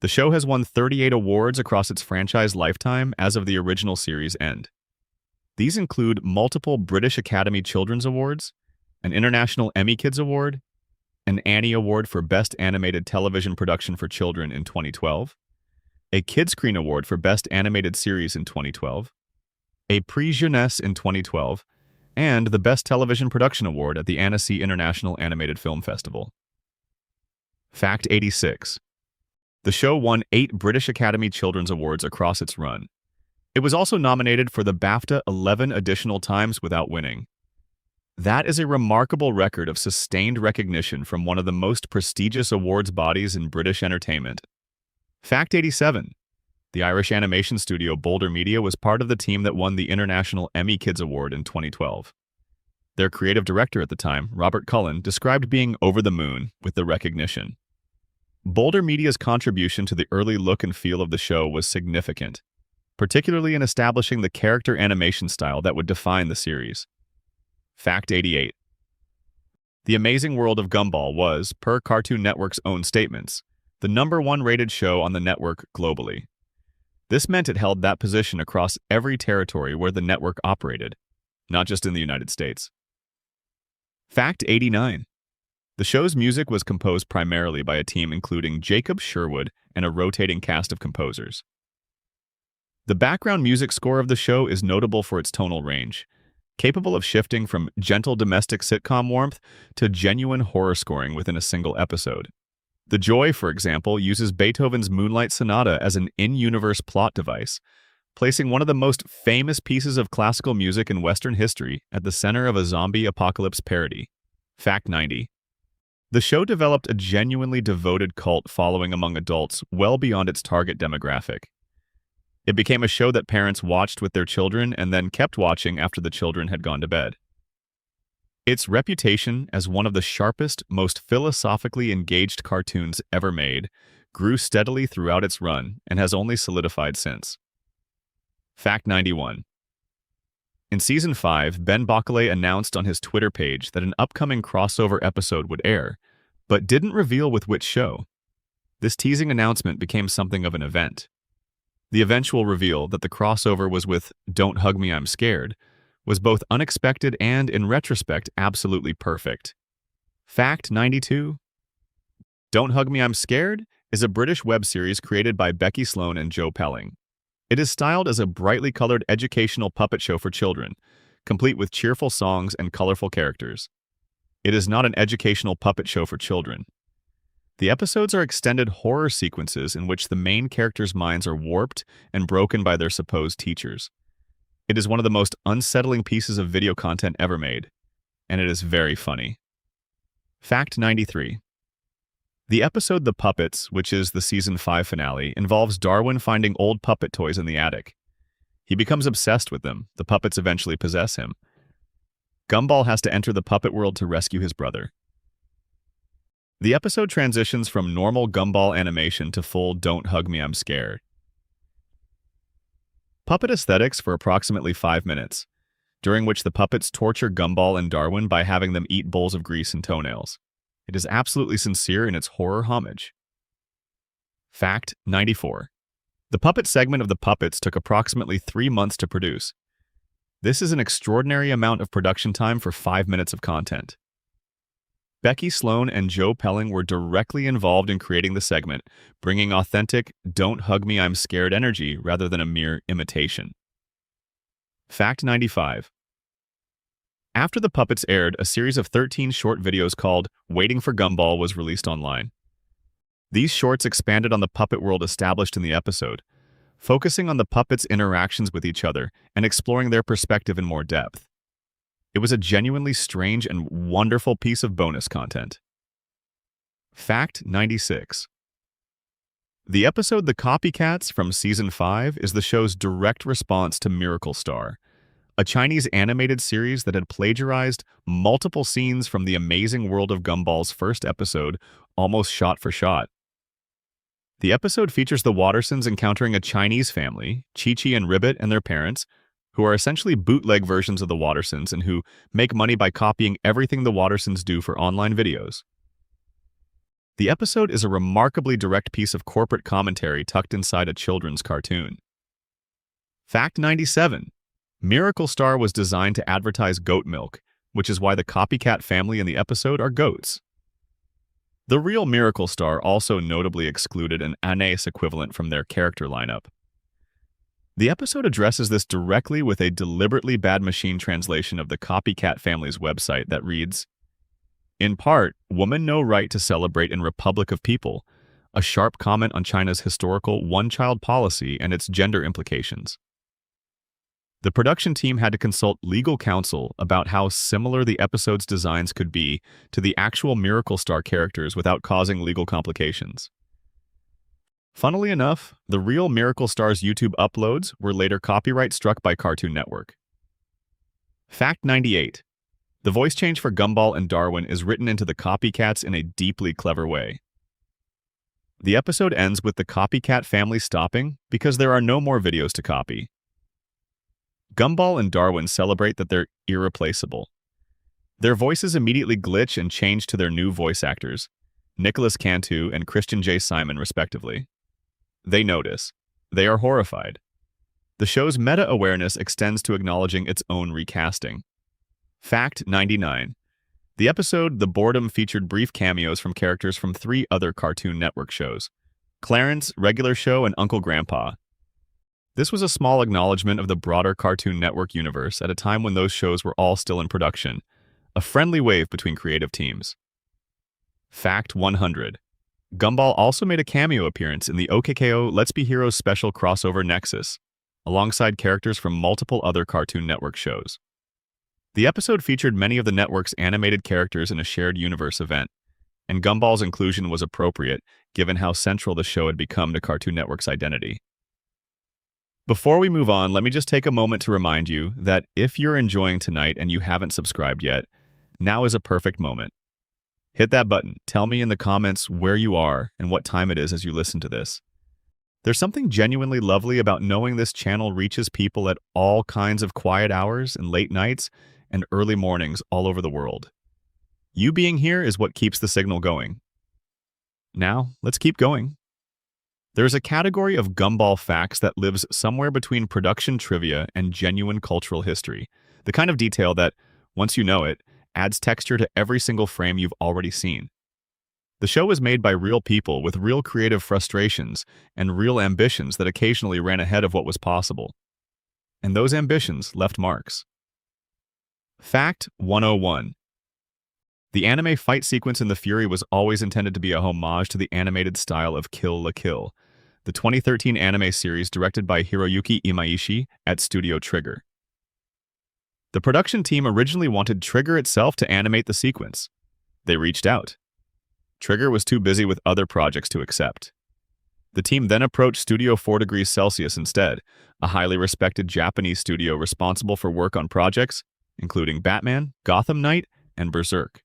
The show has won 38 awards across its franchise lifetime as of the original series' end. These include multiple British Academy Children's Awards, an International Emmy Kids Award, an Annie Award for Best Animated Television Production for Children in 2012, a Kidscreen Award for Best Animated Series in 2012, a Prix Jeunesse in 2012, and the Best Television Production Award at the Annecy International Animated Film Festival. Fact 86. The show won 8 British Academy Children's Awards across its run. It was also nominated for the BAFTA 11 additional times without winning. That is a remarkable record of sustained recognition from one of the most prestigious awards bodies in British entertainment. Fact 87. The Irish animation studio Boulder Media was part of the team that won the International Emmy Kids Award in 2012. Their creative director at the time, Robert Cullen, described being over the moon with the recognition. Boulder Media's contribution to the early look and feel of the show was significant, particularly in establishing the character animation style that would define the series. Fact 88. The Amazing World of Gumball was, per Cartoon Network's own statements, the #1 rated show on the network globally. This meant it held that position across every territory where the network operated, not just in the United States. Fact 89. The show's music was composed primarily by a team including Jacob Sherwood and a rotating cast of composers. The background music score of the show is notable for its tonal range, capable of shifting from gentle domestic sitcom warmth to genuine horror scoring within a single episode. The Joy, for example, uses Beethoven's Moonlight Sonata as an in-universe plot device, placing one of the most famous pieces of classical music in Western history at the center of a zombie apocalypse parody. Fact 90. The show developed a genuinely devoted cult following among adults well beyond its target demographic. It became a show that parents watched with their children and then kept watching after the children had gone to bed. Its reputation as one of the sharpest, most philosophically engaged cartoons ever made grew steadily throughout its run and has only solidified since. Fact 91. In Season 5, Ben Bockelay announced on his Twitter page that an upcoming crossover episode would air, but didn't reveal with which show. This teasing announcement became something of an event. The eventual reveal that the crossover was with Don't Hug Me, I'm Scared was both unexpected and, in retrospect, absolutely perfect. Fact 92. Don't Hug Me, I'm Scared is a British web series created by Becky Sloan and Joe Pelling. It is styled as a brightly colored educational puppet show for children, complete with cheerful songs and colorful characters. It is not an educational puppet show for children. The episodes are extended horror sequences in which the main characters' minds are warped and broken by their supposed teachers. It is one of the most unsettling pieces of video content ever made, and it is very funny. Fact 93. The episode The Puppets, which is the Season 5 finale, involves Darwin finding old puppet toys in the attic. He becomes obsessed with them. The puppets eventually possess him. Gumball has to enter the puppet world to rescue his brother. The episode transitions from normal Gumball animation to full Don't Hug Me, I'm Scared. Puppet aesthetics for approximately 5 minutes, during which the puppets torture Gumball and Darwin by having them eat bowls of grease and toenails. It is absolutely sincere in its horror homage. Fact 94. The puppet segment of The Puppets took approximately 3 months to produce. This is an extraordinary amount of production time for 5 minutes of content. Becky Sloan and Joe Pelling were directly involved in creating the segment, bringing authentic, Don't Hug Me, I'm Scared energy rather than a mere imitation. Fact 95. After The Puppets aired, a series of 13 short videos called Waiting for Gumball was released online. These shorts expanded on the puppet world established in the episode, focusing on the puppets' interactions with each other and exploring their perspective in more depth. It was a genuinely strange and wonderful piece of bonus content. Fact 96. The episode The Copycats from Season 5 is the show's direct response to Miracle Star, a Chinese animated series that had plagiarized multiple scenes from The Amazing World of Gumball's first episode, almost shot for shot. The episode features the Wattersons encountering a Chinese family, Chi-Chi and Ribbit and their parents, who are essentially bootleg versions of the Wattersons and who make money by copying everything the Wattersons do for online videos. The episode is a remarkably direct piece of corporate commentary tucked inside a children's cartoon. Fact 97. Miracle Star was designed to advertise goat milk, which is why the copycat family in the episode are goats. The real Miracle Star also notably excluded an Anais equivalent from their character lineup. The episode addresses this directly with a deliberately bad machine translation of the copycat family's website that reads, "In part, woman no right to celebrate in Republic of People," a sharp comment on China's historical one-child policy and its gender implications. The production team had to consult legal counsel about how similar the episode's designs could be to the actual Miracle Star characters without causing legal complications. Funnily enough, the real Miracle Star's YouTube uploads were later copyright struck by Cartoon Network. Fact 98. The voice change for Gumball and Darwin is written into the copycats in a deeply clever way. The episode ends with the copycat family stopping because there are no more videos to copy. Gumball and Darwin celebrate that they're irreplaceable. Their voices immediately glitch and change to their new voice actors, Nicholas Cantu and Christian J. Simon, respectively. They notice. They are horrified. The show's meta-awareness extends to acknowledging its own recasting. Fact 99. The episode The Boredom featured brief cameos from characters from 3 other Cartoon Network shows: Clarence, Regular Show, and Uncle Grandpa. This was a small acknowledgement of the broader Cartoon Network universe at a time when those shows were all still in production, a friendly wave between creative teams. Fact 100. Gumball also made a cameo appearance in the OKKO Let's Be Heroes special crossover Nexus, alongside characters from multiple other Cartoon Network shows. The episode featured many of the network's animated characters in a shared universe event, and Gumball's inclusion was appropriate given how central the show had become to Cartoon Network's identity. Before we move on, let me just take a moment to remind you that if you're enjoying tonight and you haven't subscribed yet, Now is a perfect moment. Hit that button. Tell me in the comments where you are and what time it is as you listen to this. There's something genuinely lovely about knowing this channel reaches people at all kinds of quiet hours and late nights and early mornings all over the world. You being here is what keeps the signal going. Now, let's keep going. There's a category of Gumball facts that lives somewhere between production trivia and genuine cultural history, the kind of detail that, once you know it, adds texture to every single frame you've already seen. The show was made by real people with real creative frustrations and real ambitions that occasionally ran ahead of what was possible. And those ambitions left marks. Fact 101. The anime fight sequence in The Fury was always intended to be a homage to the animated style of Kill la Kill, the 2013 anime series directed by Hiroyuki Imaishi at Studio Trigger. The production team originally wanted Trigger itself to animate the sequence. They reached out. Trigger was too busy with other projects to accept. The team then approached Studio 4 Degrees Celsius instead, a highly respected Japanese studio responsible for work on projects, including Batman, Gotham Knight, and Berserk.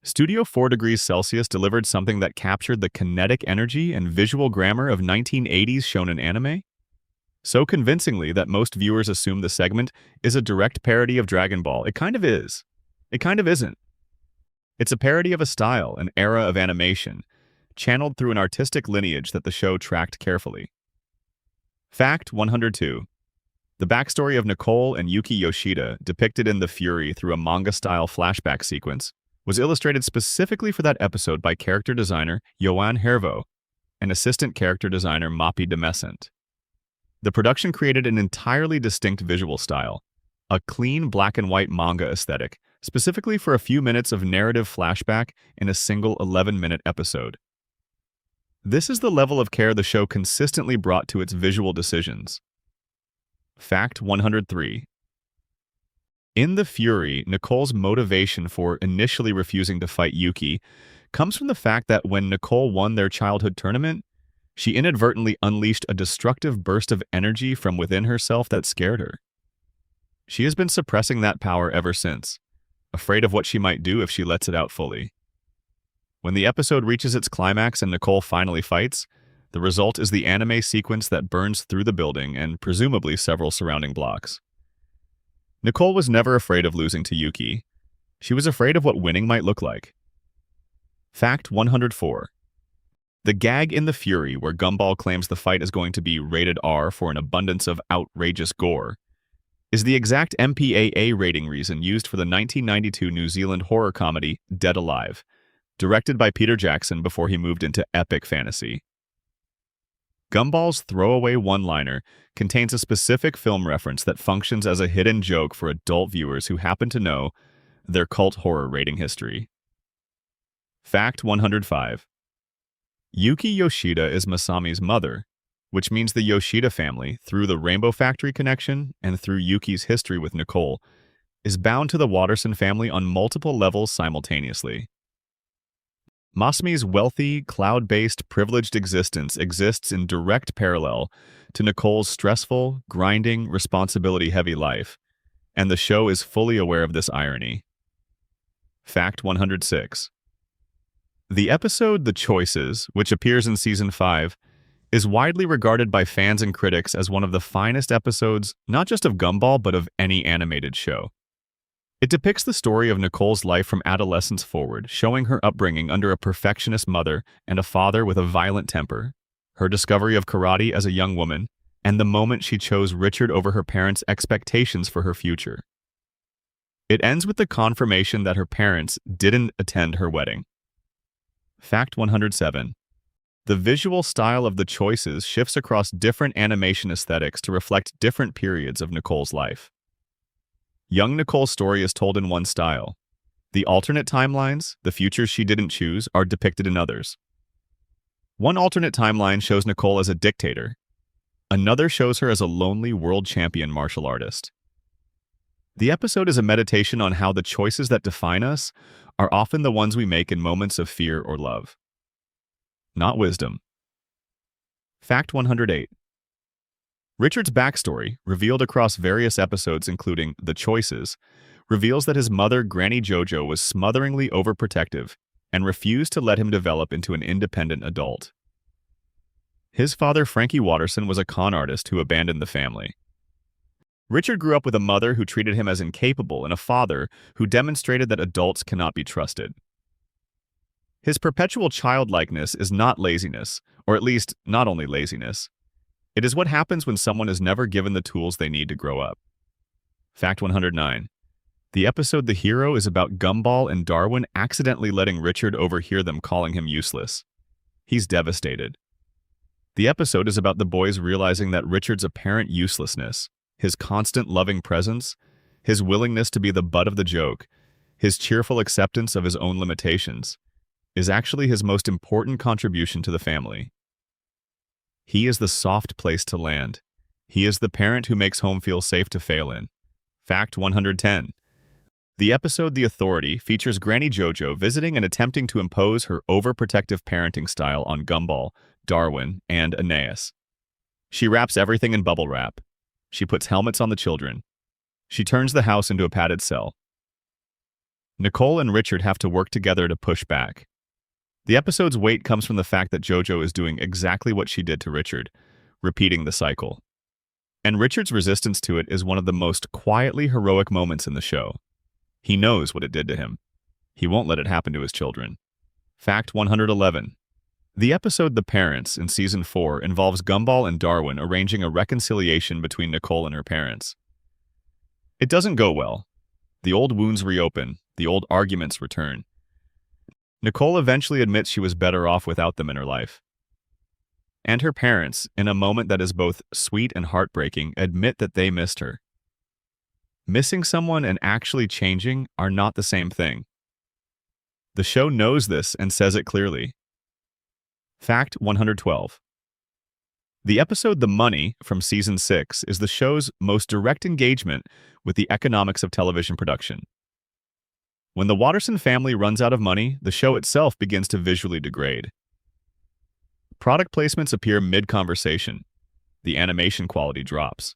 Studio 4 Degrees Celsius delivered something that captured the kinetic energy and visual grammar of 1980s shonen anime, so convincingly that most viewers assume the segment is a direct parody of Dragon Ball. It kind of is. It kind of isn't. It's a parody of a style, an era of animation, channeled through an artistic lineage that the show tracked carefully. Fact 102. The backstory of Nicole and Yuki Yoshida, depicted in The Fury through a manga-style flashback sequence, was illustrated specifically for that episode by character designer Johan Hervo and assistant character designer Mappi Demescent. The production created an entirely distinct visual style, a clean black-and-white manga aesthetic, specifically for a few minutes of narrative flashback in a single 11-minute episode. This is the level of care the show consistently brought to its visual decisions. Fact 103. In The Fury, Nicole's motivation for initially refusing to fight Yuki comes from the fact that when Nicole won their childhood tournament, she inadvertently unleashed a destructive burst of energy from within herself that scared her. She has been suppressing that power ever since, afraid of what she might do if she lets it out fully. When the episode reaches its climax and Nicole finally fights, the result is the anime sequence that burns through the building and presumably several surrounding blocks. Nicole was never afraid of losing to Yuki. She was afraid of what winning might look like. Fact 104. The gag in The Fury, where Gumball claims the fight is going to be rated R for an abundance of outrageous gore, is the exact MPAA rating reason used for the 1992 New Zealand horror comedy Dead Alive, directed by Peter Jackson before he moved into epic fantasy. Gumball's throwaway one-liner contains a specific film reference that functions as a hidden joke for adult viewers who happen to know their cult horror rating history. Fact 105. Yuki Yoshida is Masami's mother, which means the Yoshida family, through the Rainbow Factory connection and through Yuki's history with Nicole, is bound to the Watterson family on multiple levels simultaneously. Masami's wealthy, cloud-based, privileged existence exists in direct parallel to Nicole's stressful, grinding, responsibility-heavy life, and the show is fully aware of this irony. Fact 106. The episode The Choices, which appears in Season 5, is widely regarded by fans and critics as one of the finest episodes not just of Gumball but of any animated show. It depicts the story of Nicole's life from adolescence forward, showing her upbringing under a perfectionist mother and a father with a violent temper, her discovery of karate as a young woman, and the moment she chose Richard over her parents' expectations for her future. It ends with the confirmation that her parents didn't attend her wedding. Fact 107. The visual style of The Choices shifts across different animation aesthetics to reflect different periods of Nicole's life. Young Nicole's story is told in one style. The alternate timelines, the futures she didn't choose, are depicted in others. One alternate timeline shows Nicole as a dictator. Another shows her as a lonely world champion martial artist. The episode is a meditation on how the choices that define us are often the ones we make in moments of fear or love. Not wisdom. Fact 108. Richard's backstory, revealed across various episodes including The Choices, reveals that his mother, Granny Jojo, was smotheringly overprotective and refused to let him develop into an independent adult. His father, Frankie Watterson, was a con artist who abandoned the family. Richard grew up with a mother who treated him as incapable and a father who demonstrated that adults cannot be trusted. His perpetual childlikeness is not laziness, or at least not only laziness. It is what happens when someone is never given the tools they need to grow up. Fact 109. The episode The Hero is about Gumball and Darwin accidentally letting Richard overhear them calling him useless. He's devastated. The episode is about the boys realizing that Richard's apparent uselessness, his constant loving presence, his willingness to be the butt of the joke, his cheerful acceptance of his own limitations, is actually his most important contribution to the family. He is the soft place to land. He is the parent who makes home feel safe to fail in. Fact 110. The episode The Authority features Granny Jojo visiting and attempting to impose her overprotective parenting style on Gumball, Darwin, and Aeneas. She wraps everything in bubble wrap. She puts helmets on the children. She turns the house into a padded cell. Nicole and Richard have to work together to push back. The episode's weight comes from the fact that Jojo is doing exactly what she did to Richard, repeating the cycle. And Richard's resistance to it is one of the most quietly heroic moments in the show. He knows what it did to him. He won't let it happen to his children. Fact 111. The episode The Parents in Season 4 involves Gumball and Darwin arranging a reconciliation between Nicole and her parents. It doesn't go well. The old wounds reopen, the old arguments return. Nicole eventually admits she was better off without them in her life. And her parents, in a moment that is both sweet and heartbreaking, admit that they missed her. Missing someone and actually changing are not the same thing. The show knows this and says it clearly. Fact 112. The episode The Money from Season 6 is the show's most direct engagement with the economics of television production. When the Watterson family runs out of money, the show itself begins to visually degrade. Product placements appear mid-conversation. The animation quality drops.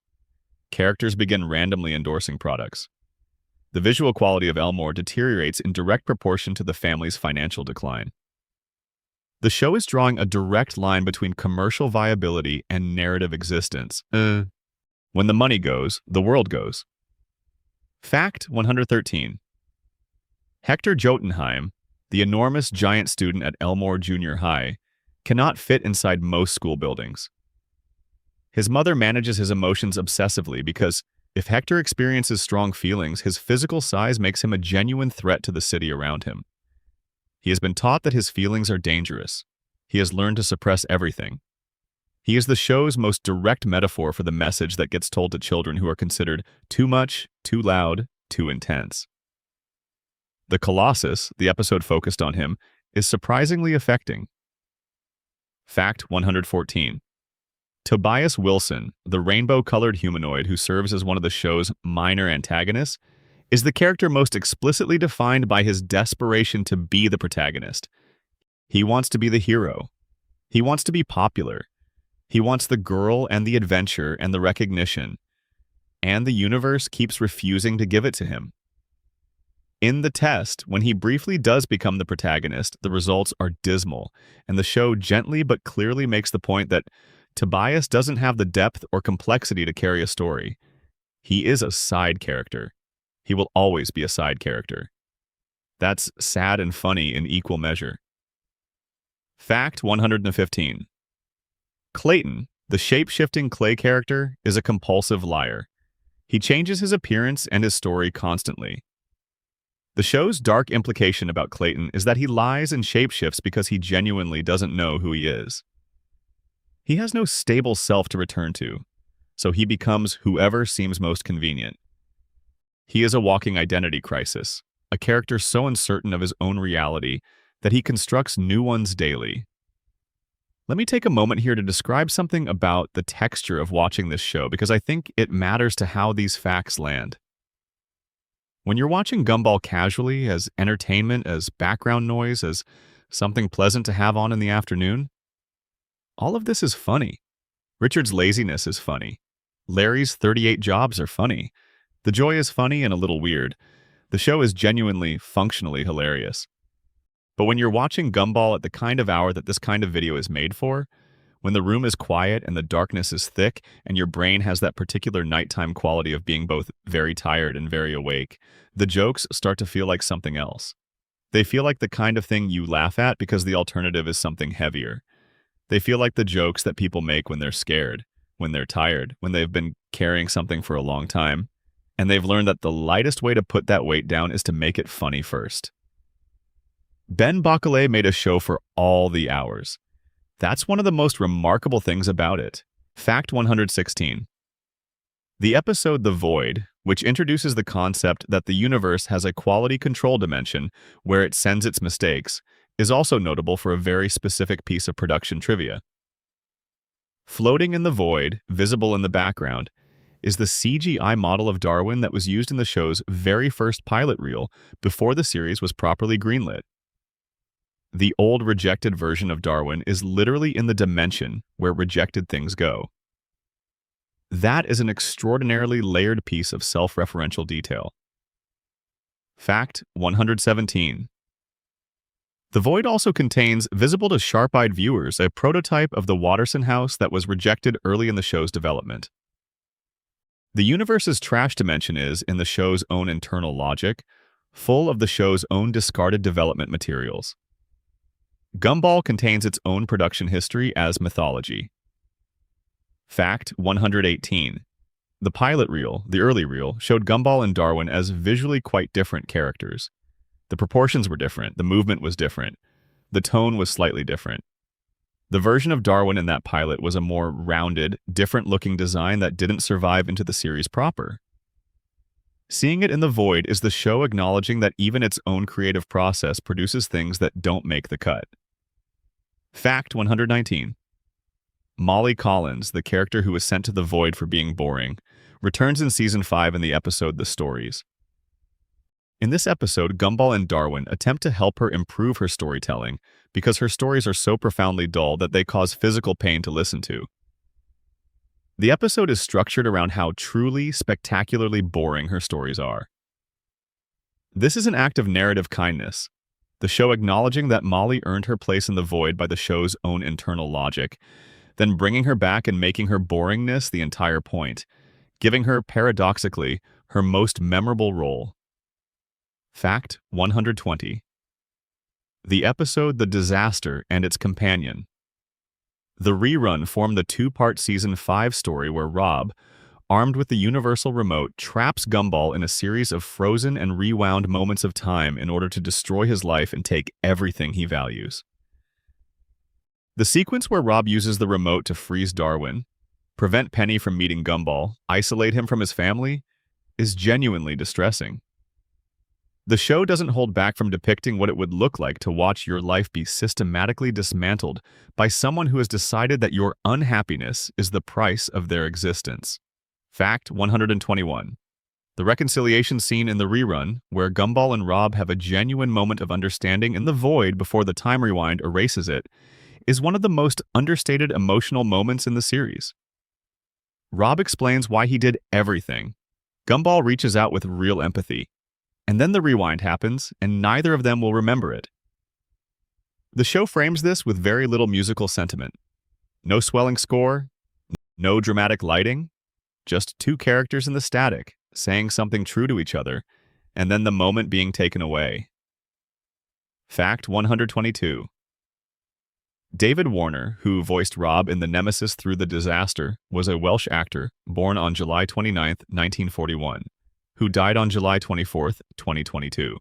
Characters begin randomly endorsing products. The visual quality of Elmore deteriorates in direct proportion to the family's financial decline. The show is drawing a direct line between commercial viability and narrative existence. When the money goes, the world goes. Fact 113. Hector Jotunheim, the enormous giant student at Elmore Junior High, cannot fit inside most school buildings. His mother manages his emotions obsessively because if Hector experiences strong feelings, his physical size makes him a genuine threat to the city around him. He has been taught that his feelings are dangerous. He has learned to suppress everything. He is the show's most direct metaphor for the message that gets told to children who are considered too much, too loud, too intense. The Colossus, the episode focused on him, is surprisingly affecting. Fact 114. Tobias Wilson, the rainbow-colored humanoid who serves as one of the show's minor antagonists, is the character most explicitly defined by his desperation to be the protagonist. He wants to be the hero. He wants to be popular. He wants the girl and the adventure and the recognition. And the universe keeps refusing to give it to him. In the test, when he briefly does become the protagonist, the results are dismal, and the show gently but clearly makes the point that Tobias doesn't have the depth or complexity to carry a story. He is a side character. He will always be a side character. That's sad and funny in equal measure. Fact 115. Clayton, the shape-shifting clay character, is a compulsive liar. He changes his appearance and his story constantly. The show's dark implication about Clayton is that he lies and shapeshifts because he genuinely doesn't know who he is. He has no stable self to return to, so he becomes whoever seems most convenient. He is a walking identity crisis, a character so uncertain of his own reality that he constructs new ones daily. Let me take a moment here to describe something about the texture of watching this show because I think it matters to how these facts land. When you're watching Gumball casually, as entertainment, as background noise, as something pleasant to have on in the afternoon, all of this is funny. Richard's laziness is funny. Larry's 38 jobs are funny. The joy is funny and a little weird. The show is genuinely, functionally hilarious. But when you're watching Gumball at the kind of hour that this kind of video is made for, when the room is quiet and the darkness is thick and your brain has that particular nighttime quality of being both very tired and very awake, the jokes start to feel like something else. They feel like the kind of thing you laugh at because the alternative is something heavier. They feel like the jokes that people make when they're scared, when they're tired, when they've been carrying something for a long time, and they've learned that the lightest way to put that weight down is to make it funny first. Ben Bacalé made a show for all the hours. That's one of the most remarkable things about it. Fact 116. The episode The Void, which introduces the concept that the universe has a quality control dimension where it sends its mistakes, is also notable for a very specific piece of production trivia. Floating in the void, visible in the background, is the CGI model of Darwin that was used in the show's very first pilot reel before the series was properly greenlit. The old rejected version of Darwin is literally in the dimension where rejected things go. That is an extraordinarily layered piece of self-referential detail. Fact 117. The Void also contains, visible to sharp-eyed viewers, a prototype of the Watterson house that was rejected early in the show's development. The universe's trash dimension is, in the show's own internal logic, full of the show's own discarded development materials. Gumball contains its own production history as mythology. Fact 118. The pilot reel, the early reel, showed Gumball and Darwin as visually quite different characters. The proportions were different, the movement was different, the tone was slightly different. The version of Darwin in that pilot was a more rounded, different-looking design that didn't survive into the series proper. Seeing it in The Void is the show acknowledging that even its own creative process produces things that don't make the cut. Fact 119. Molly Collins, the character who was sent to the Void for being boring, returns in Season 5 in the episode The Stories. In this episode, Gumball and Darwin attempt to help her improve her storytelling because her stories are so profoundly dull that they cause physical pain to listen to. The episode is structured around how truly, spectacularly boring her stories are. This is an act of narrative kindness, the show acknowledging that Molly earned her place in the Void by the show's own internal logic, then bringing her back and making her boringness the entire point, giving her, paradoxically, her most memorable role. Fact 120. The episode The Disaster and its companion. The rerun formed the two-part Season 5 story where Rob, armed with the universal remote, traps Gumball in a series of frozen and rewound moments of time in order to destroy his life and take everything he values. The sequence where Rob uses the remote to freeze Darwin, prevent Penny from meeting Gumball, isolate him from his family, is genuinely distressing. The show doesn't hold back from depicting what it would look like to watch your life be systematically dismantled by someone who has decided that your unhappiness is the price of their existence. Fact 121. The reconciliation scene in the rerun, where Gumball and Rob have a genuine moment of understanding in the void before the time rewind erases it, is one of the most understated emotional moments in the series. Rob explains why he did everything. Gumball reaches out with real empathy. And then the rewind happens, and neither of them will remember it. The show frames this with very little musical sentiment. No swelling score, no dramatic lighting, just two characters in the static, saying something true to each other, and then the moment being taken away. Fact 122. David Warner, who voiced Rob in The Nemesis Through the Disaster, was a Welsh actor born on July 29, 1941. Who died on July 24, 2022.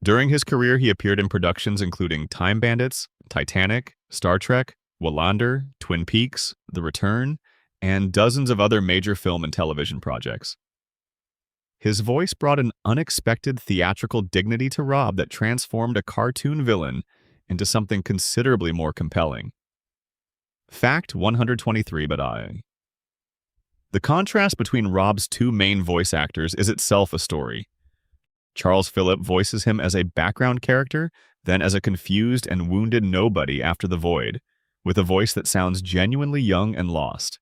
During his career, he appeared in productions including Time Bandits, Titanic, Star Trek, Wallander, Twin Peaks, The Return, and dozens of other major film and television projects. His voice brought an unexpected theatrical dignity to Rob that transformed a cartoon villain into something considerably more compelling. Fact 123, but The contrast between Rob's two main voice actors is itself a story. Charles Phillip voices him as a background character, then as a confused and wounded nobody after the void, with a voice that sounds genuinely young and lost.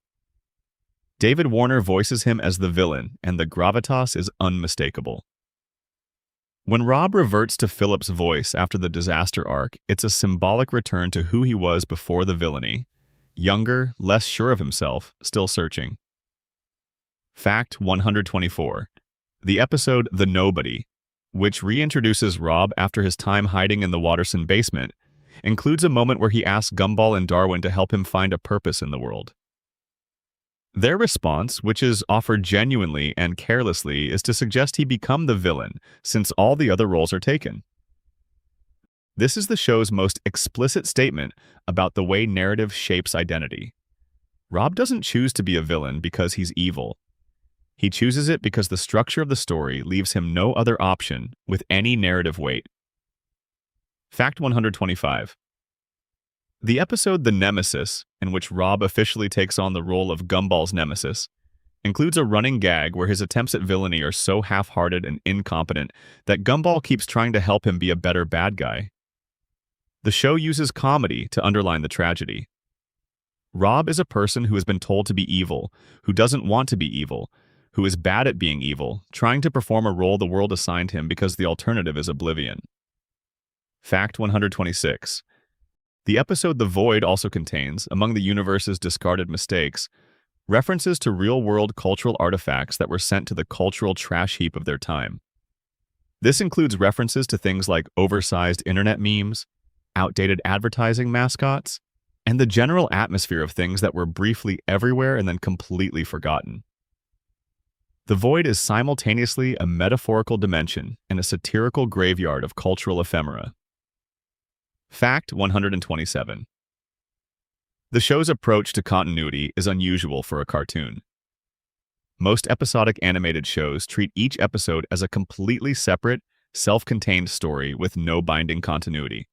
David Warner voices him as the villain, and the gravitas is unmistakable. When Rob reverts to Philip's voice after the disaster arc, it's a symbolic return to who he was before the villainy. Younger, less sure of himself, still searching. Fact 124. The episode The Nobody, which reintroduces Rob after his time hiding in the Watterson basement, includes a moment where he asks Gumball and Darwin to help him find a purpose in the world. Their response, which is offered genuinely and carelessly, is to suggest he become the villain, since all the other roles are taken. This is the show's most explicit statement about the way narrative shapes identity. Rob doesn't choose to be a villain because he's evil. He chooses it because the structure of the story leaves him no other option with any narrative weight. Fact 125. The episode The Nemesis, in which Rob officially takes on the role of Gumball's nemesis, includes a running gag where his attempts at villainy are so half-hearted and incompetent that Gumball keeps trying to help him be a better bad guy. The show uses comedy to underline the tragedy. Rob is a person who has been told to be evil, who doesn't want to be evil, who is bad at being evil, trying to perform a role the world assigned him because the alternative is oblivion. Fact 126. The episode The Void also contains, among the universe's discarded mistakes, references to real-world cultural artifacts that were sent to the cultural trash heap of their time. This includes references to things like oversized internet memes, outdated advertising mascots, and the general atmosphere of things that were briefly everywhere and then completely forgotten. The Void is simultaneously a metaphorical dimension and a satirical graveyard of cultural ephemera. Fact 127. The show's approach to continuity is unusual for a cartoon. Most episodic animated shows treat each episode as a completely separate, self-contained story with no binding continuity.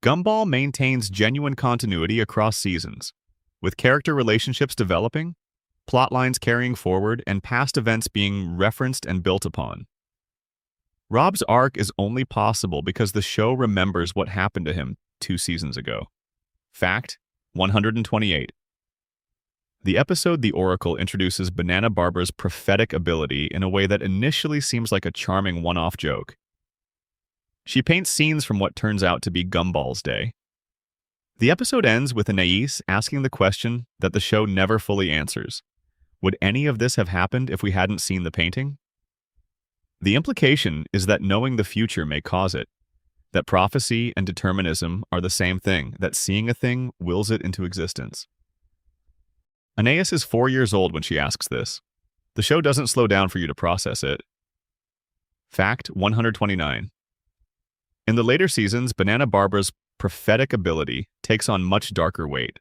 Gumball maintains genuine continuity across seasons, with character relationships developing, plot lines carrying forward, and past events being referenced and built upon. Rob's arc is only possible because the show remembers what happened to him 2 seasons ago. Fact 128. The episode The Oracle introduces Banana Barbara's prophetic ability in a way that initially seems like a charming one-off joke. She paints scenes from what turns out to be Gumball's day. The episode ends with Anais asking the question that the show never fully answers. Would any of this have happened if we hadn't seen the painting? The implication is that knowing the future may cause it, that prophecy and determinism are the same thing, that seeing a thing wills it into existence. Anais is 4 years old when she asks this. The show doesn't slow down for you to process it. Fact 129. In the later seasons, Banana Barbara's prophetic ability takes on much darker weight.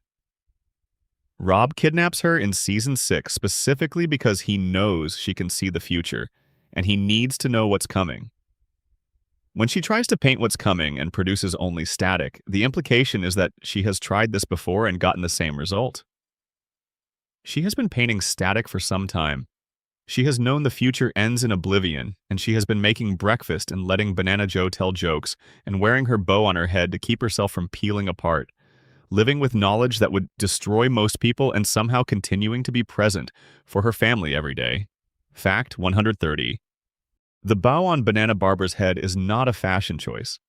Rob kidnaps her in Season 6 specifically because he knows she can see the future, and he needs to know what's coming. When she tries to paint what's coming and produces only static, the implication is that she has tried this before and gotten the same result. She has been painting static for some time. She has known the future ends in oblivion, and she has been making breakfast and letting Banana Joe tell jokes and wearing her bow on her head to keep herself from peeling apart, living with knowledge that would destroy most people and somehow continuing to be present for her family every day. Fact 130. The bow on Banana Barbara's head is not a fashion choice.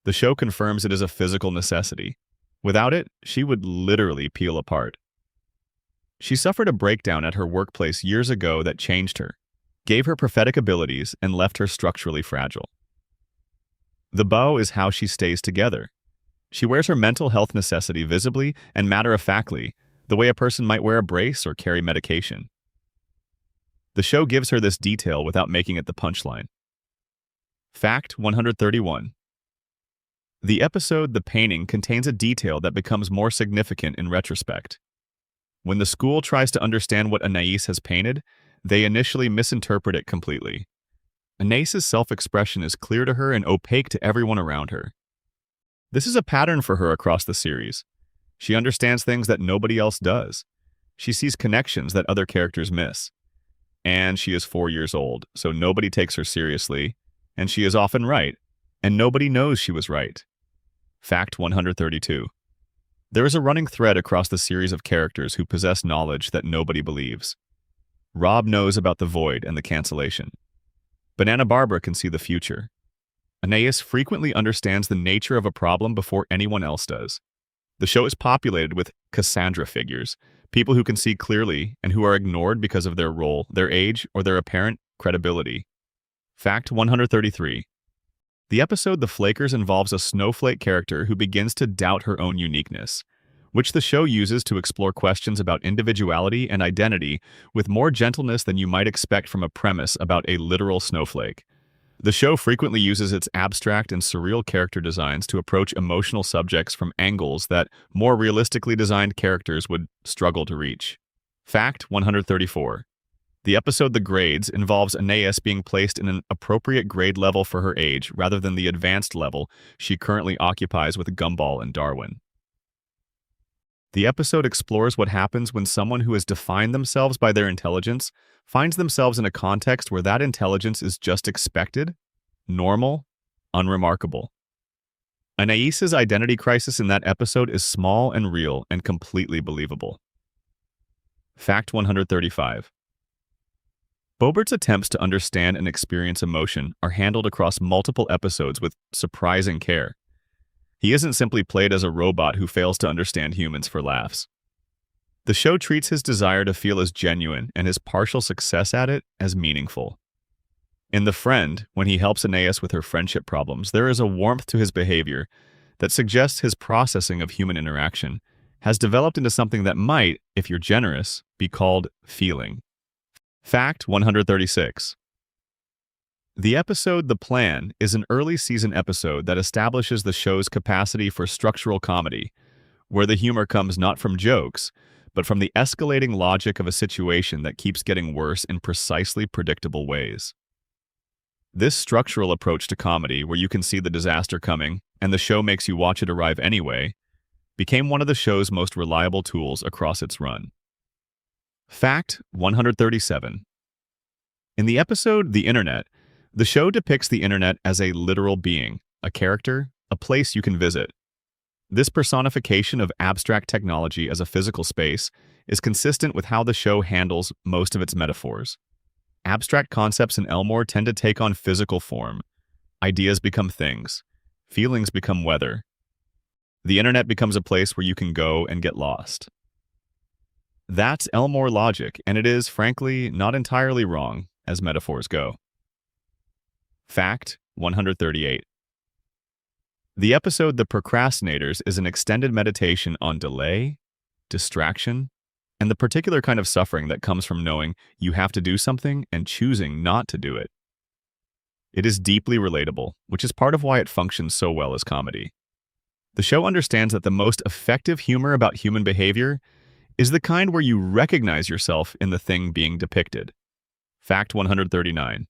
The show confirms it is a physical necessity. Without it, she would literally peel apart. She suffered a breakdown at her workplace years ago that changed her, gave her prophetic abilities, and left her structurally fragile. The bow is how she stays together. She wears her mental health necessity visibly and matter-of-factly, the way a person might wear a brace or carry medication. The show gives her this detail without making it the punchline. Fact 131. The episode The Painting contains a detail that becomes more significant in retrospect. When the school tries to understand what Anais has painted, they initially misinterpret it completely. Anais's self-expression is clear to her and opaque to everyone around her. This is a pattern for her across the series. She understands things that nobody else does. She sees connections that other characters miss. And she is 4 years old, so nobody takes her seriously, and she is often right, and nobody knows she was right. Fact 132. There is a running thread across the series of characters who possess knowledge that nobody believes. Rob knows about the Void and the cancellation. Banana Barbara can see the future. Anais frequently understands the nature of a problem before anyone else does. The show is populated with Cassandra figures, people who can see clearly and who are ignored because of their role, their age, or their apparent credibility. Fact 133. The episode The Flakers involves a snowflake character who begins to doubt her own uniqueness, which the show uses to explore questions about individuality and identity with more gentleness than you might expect from a premise about a literal snowflake. The show frequently uses its abstract and surreal character designs to approach emotional subjects from angles that more realistically designed characters would struggle to reach. Fact 134. The episode The Grades involves Anais being placed in an appropriate grade level for her age rather than the advanced level she currently occupies with Gumball and Darwin. The episode explores what happens when someone who has defined themselves by their intelligence finds themselves in a context where that intelligence is just expected, normal, unremarkable. Anaïs's identity crisis in that episode is small and real and completely believable. Fact 135. Bobert's attempts to understand and experience emotion are handled across multiple episodes with surprising care. He isn't simply played as a robot who fails to understand humans for laughs. The show treats his desire to feel as genuine and his partial success at it as meaningful. In The Friend, when he helps Anais with her friendship problems, there is a warmth to his behavior that suggests his processing of human interaction has developed into something that might, if you're generous, be called feeling. Fact 136. The episode The Plan is an early season episode that establishes the show's capacity for structural comedy, where the humor comes not from jokes, but from the escalating logic of a situation that keeps getting worse in precisely predictable ways. This structural approach to comedy, where you can see the disaster coming and the show makes you watch it arrive anyway, became one of the show's most reliable tools across its run. Fact 137. In the episode The Internet, the show depicts the internet as a literal being, a character, a place you can visit. This personification of abstract technology as a physical space is consistent with how the show handles most of its metaphors. Abstract concepts in Elmore tend to take on physical form. Ideas become things. Feelings become weather. The internet becomes a place where you can go and get lost. That's Elmore logic, and it is, frankly, not entirely wrong as metaphors go. Fact 138. The episode The Procrastinators is an extended meditation on delay, distraction, and the particular kind of suffering that comes from knowing you have to do something and choosing not to do it. It is deeply relatable, which is part of why it functions so well as comedy. The show understands that the most effective humor about human behavior is the kind where you recognize yourself in the thing being depicted. Fact 139.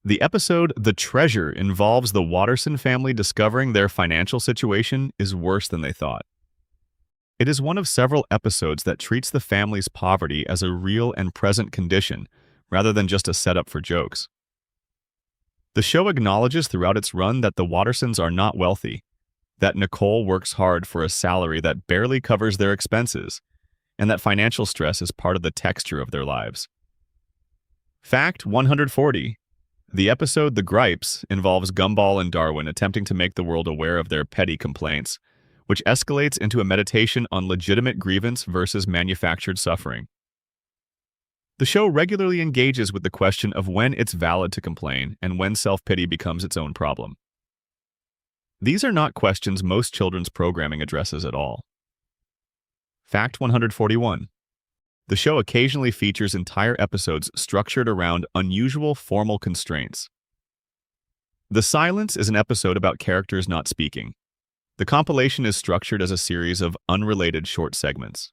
The episode The Treasure involves the Watterson family discovering their financial situation is worse than they thought. It is one of several episodes that treats the family's poverty as a real and present condition, rather than just a setup for jokes. The show acknowledges throughout its run that the Wattersons are not wealthy, that Nicole works hard for a salary that barely covers their expenses, and that financial stress is part of the texture of their lives. Fact 140. The episode The Gripes involves Gumball and Darwin attempting to make the world aware of their petty complaints, which escalates into a meditation on legitimate grievance versus manufactured suffering. The show regularly engages with the question of when it's valid to complain and when self-pity becomes its own problem. These are not questions most children's programming addresses at all. Fact 141. The show occasionally features entire episodes structured around unusual formal constraints. The Silence is an episode about characters not speaking. The compilation is structured as a series of unrelated short segments.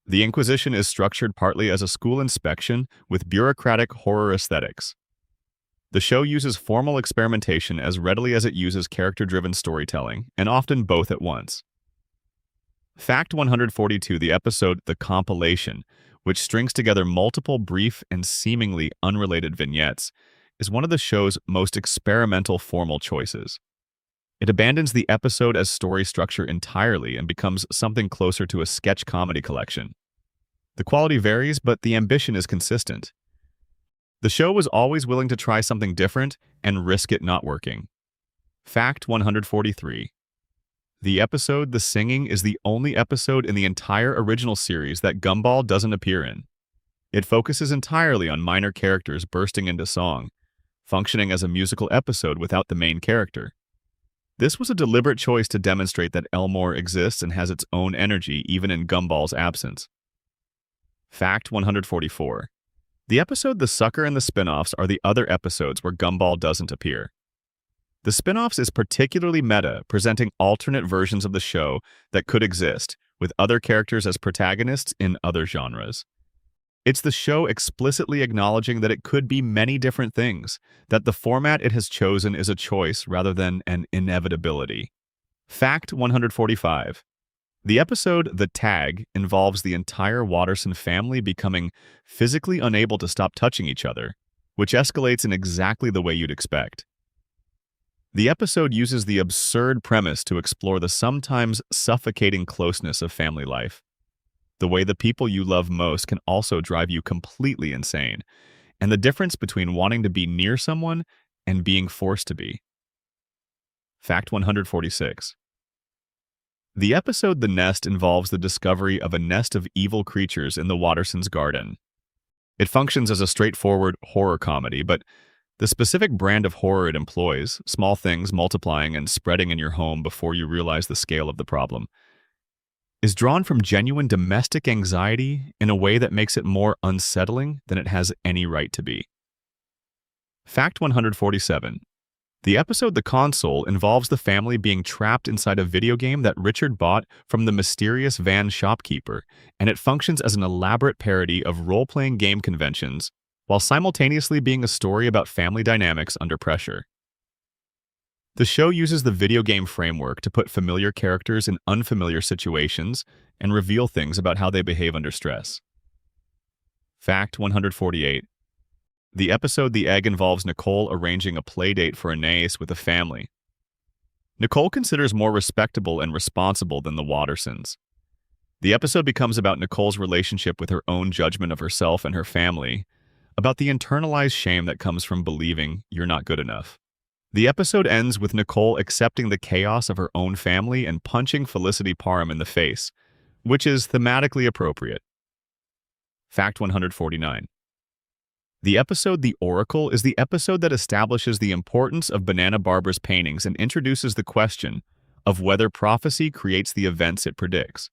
The Inquisition is structured partly as a school inspection with bureaucratic horror aesthetics. The show uses formal experimentation as readily as it uses character-driven storytelling, and often both at once. Fact 142, the episode The Compilation, which strings together multiple brief and seemingly unrelated vignettes, is one of the show's most experimental formal choices. It abandons the episode as story structure entirely and becomes something closer to a sketch comedy collection. The quality varies, but the ambition is consistent. The show was always willing to try something different and risk it not working. Fact 143. The episode The Singing is the only episode in the entire original series that Gumball doesn't appear in. It focuses entirely on minor characters bursting into song, functioning as a musical episode without the main character. This was a deliberate choice to demonstrate that Elmore exists and has its own energy even in Gumball's absence. Fact 144. The episode The Sucker and the Spin-offs are the other episodes where Gumball doesn't appear. The spin-offs is particularly meta, presenting alternate versions of the show that could exist, with other characters as protagonists in other genres. It's the show explicitly acknowledging that it could be many different things, that the format it has chosen is a choice rather than an inevitability. Fact 145. The episode The Tag involves the entire Watterson family becoming physically unable to stop touching each other, which escalates in exactly the way you'd expect. The episode uses the absurd premise to explore the sometimes suffocating closeness of family life. The way the people you love most can also drive you completely insane, and the difference between wanting to be near someone and being forced to be. Fact 146. The episode The Nest involves the discovery of a nest of evil creatures in the Wattersons' garden. It functions as a straightforward horror comedy, but the specific brand of horror it employs, small things multiplying and spreading in your home before you realize the scale of the problem, is drawn from genuine domestic anxiety in a way that makes it more unsettling than it has any right to be. Fact 147. The episode The Console involves the family being trapped inside a video game that Richard bought from the mysterious van shopkeeper, and it functions as an elaborate parody of role-playing game conventions while simultaneously being a story about family dynamics under pressure. The show uses the video game framework to put familiar characters in unfamiliar situations and reveal things about how they behave under stress. Fact 148. The episode The Egg involves Nicole arranging a playdate for Anais with a family. Nicole considers more respectable and responsible than the Wattersons. The episode becomes about Nicole's relationship with her own judgment of herself and her family, about the internalized shame that comes from believing you're not good enough. The episode ends with Nicole accepting the chaos of her own family and punching Felicity Parham in the face, which is thematically appropriate. Fact 149. The episode The Oracle is the episode that establishes the importance of Banana Barbera's paintings and introduces the question of whether prophecy creates the events it predicts.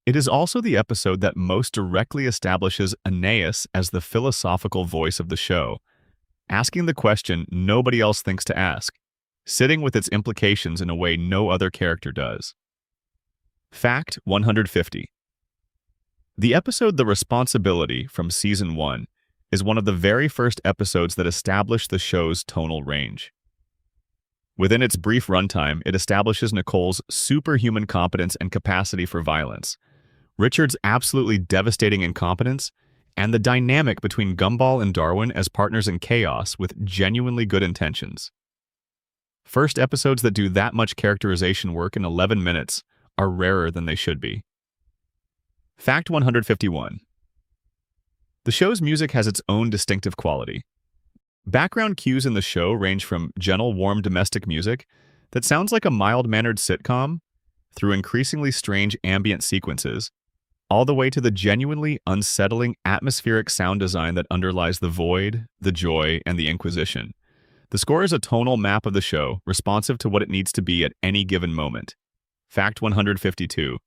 It is also the episode that most directly establishes Anais as the philosophical voice of the show, asking the question nobody else thinks to ask, sitting with its implications in a way no other character does. Fact 150. The episode The Responsibility from Season 1 is one of the very first episodes that established the show's tonal range. Within its brief runtime, it establishes Nicole's superhuman competence and capacity for violence, Richard's absolutely devastating incompetence, and the dynamic between Gumball and Darwin as partners in chaos with genuinely good intentions. First episodes that do that much characterization work in 11 minutes are rarer than they should be. Fact 151. The show's music has its own distinctive quality. Background cues in the show range from gentle, warm domestic music that sounds like a mild-mannered sitcom, through increasingly strange ambient sequences, all the way to the genuinely unsettling atmospheric sound design that underlies the void, the joy, and the inquisition. The score is a tonal map of the show, responsive to what it needs to be at any given moment. Fact 152.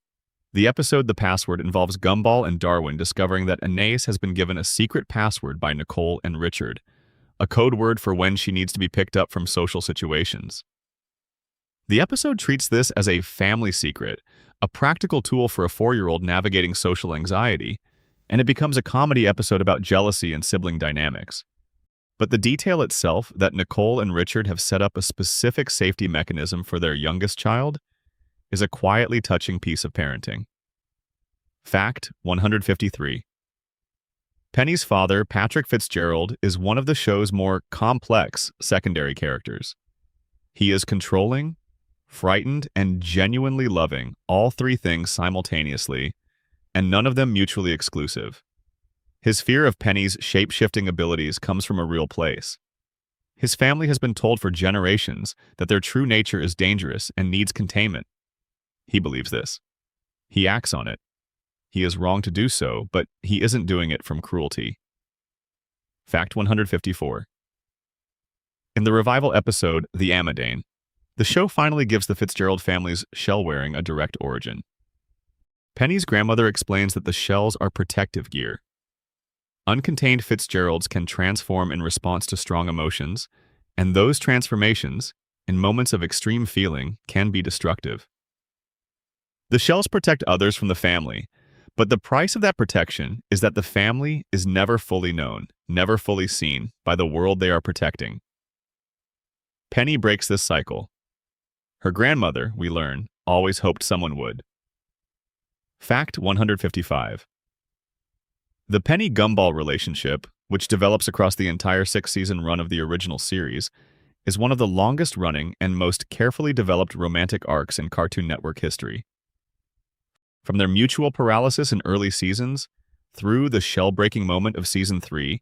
The episode The Password involves Gumball and Darwin discovering that Anais has been given a secret password by Nicole and Richard, a code word for when she needs to be picked up from social situations. The episode treats this as a family secret, a practical tool for a 4-year-old navigating social anxiety, and it becomes a comedy episode about jealousy and sibling dynamics. But the detail itself, that Nicole and Richard have set up a specific safety mechanism for their youngest child, is a quietly touching piece of parenting. Fact 153. Penny's father, Patrick Fitzgerald, is one of the show's more complex secondary characters. He is controlling, frightened, and genuinely loving, all three things simultaneously, and none of them mutually exclusive. His fear of Penny's shape-shifting abilities comes from a real place. His family has been told for generations that their true nature is dangerous and needs containment. He believes this. He acts on it. He is wrong to do so, but he isn't doing it from cruelty. Fact 154. In the revival episode, The Amadane, the show finally gives the Fitzgerald family's shell-wearing a direct origin. Penny's grandmother explains that the shells are protective gear. Uncontained Fitzgeralds can transform in response to strong emotions, and those transformations, in moments of extreme feeling, can be destructive. The shells protect others from the family, but the price of that protection is that the family is never fully known, never fully seen by the world they are protecting. Penny breaks this cycle. Her grandmother, we learn, always hoped someone would. Fact 155. The Penny-Gumball relationship, which develops across the entire 6-season run of the original series, is one of the longest-running and most carefully developed romantic arcs in Cartoon Network history. From their mutual paralysis in early seasons, through the shell-breaking moment of Season 3,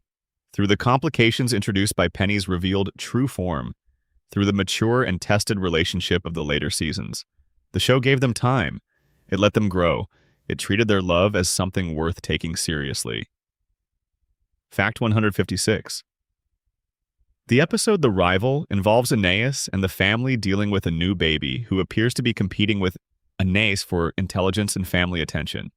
through the complications introduced by Penny's revealed true form, through the mature and tested relationship of the later seasons, the show gave them time. It let them grow. It treated their love as something worth taking seriously. Fact 156. The episode The Rival involves Aeneas and the family dealing with a new baby who appears to be competing with Aeneas for intelligence and family attention.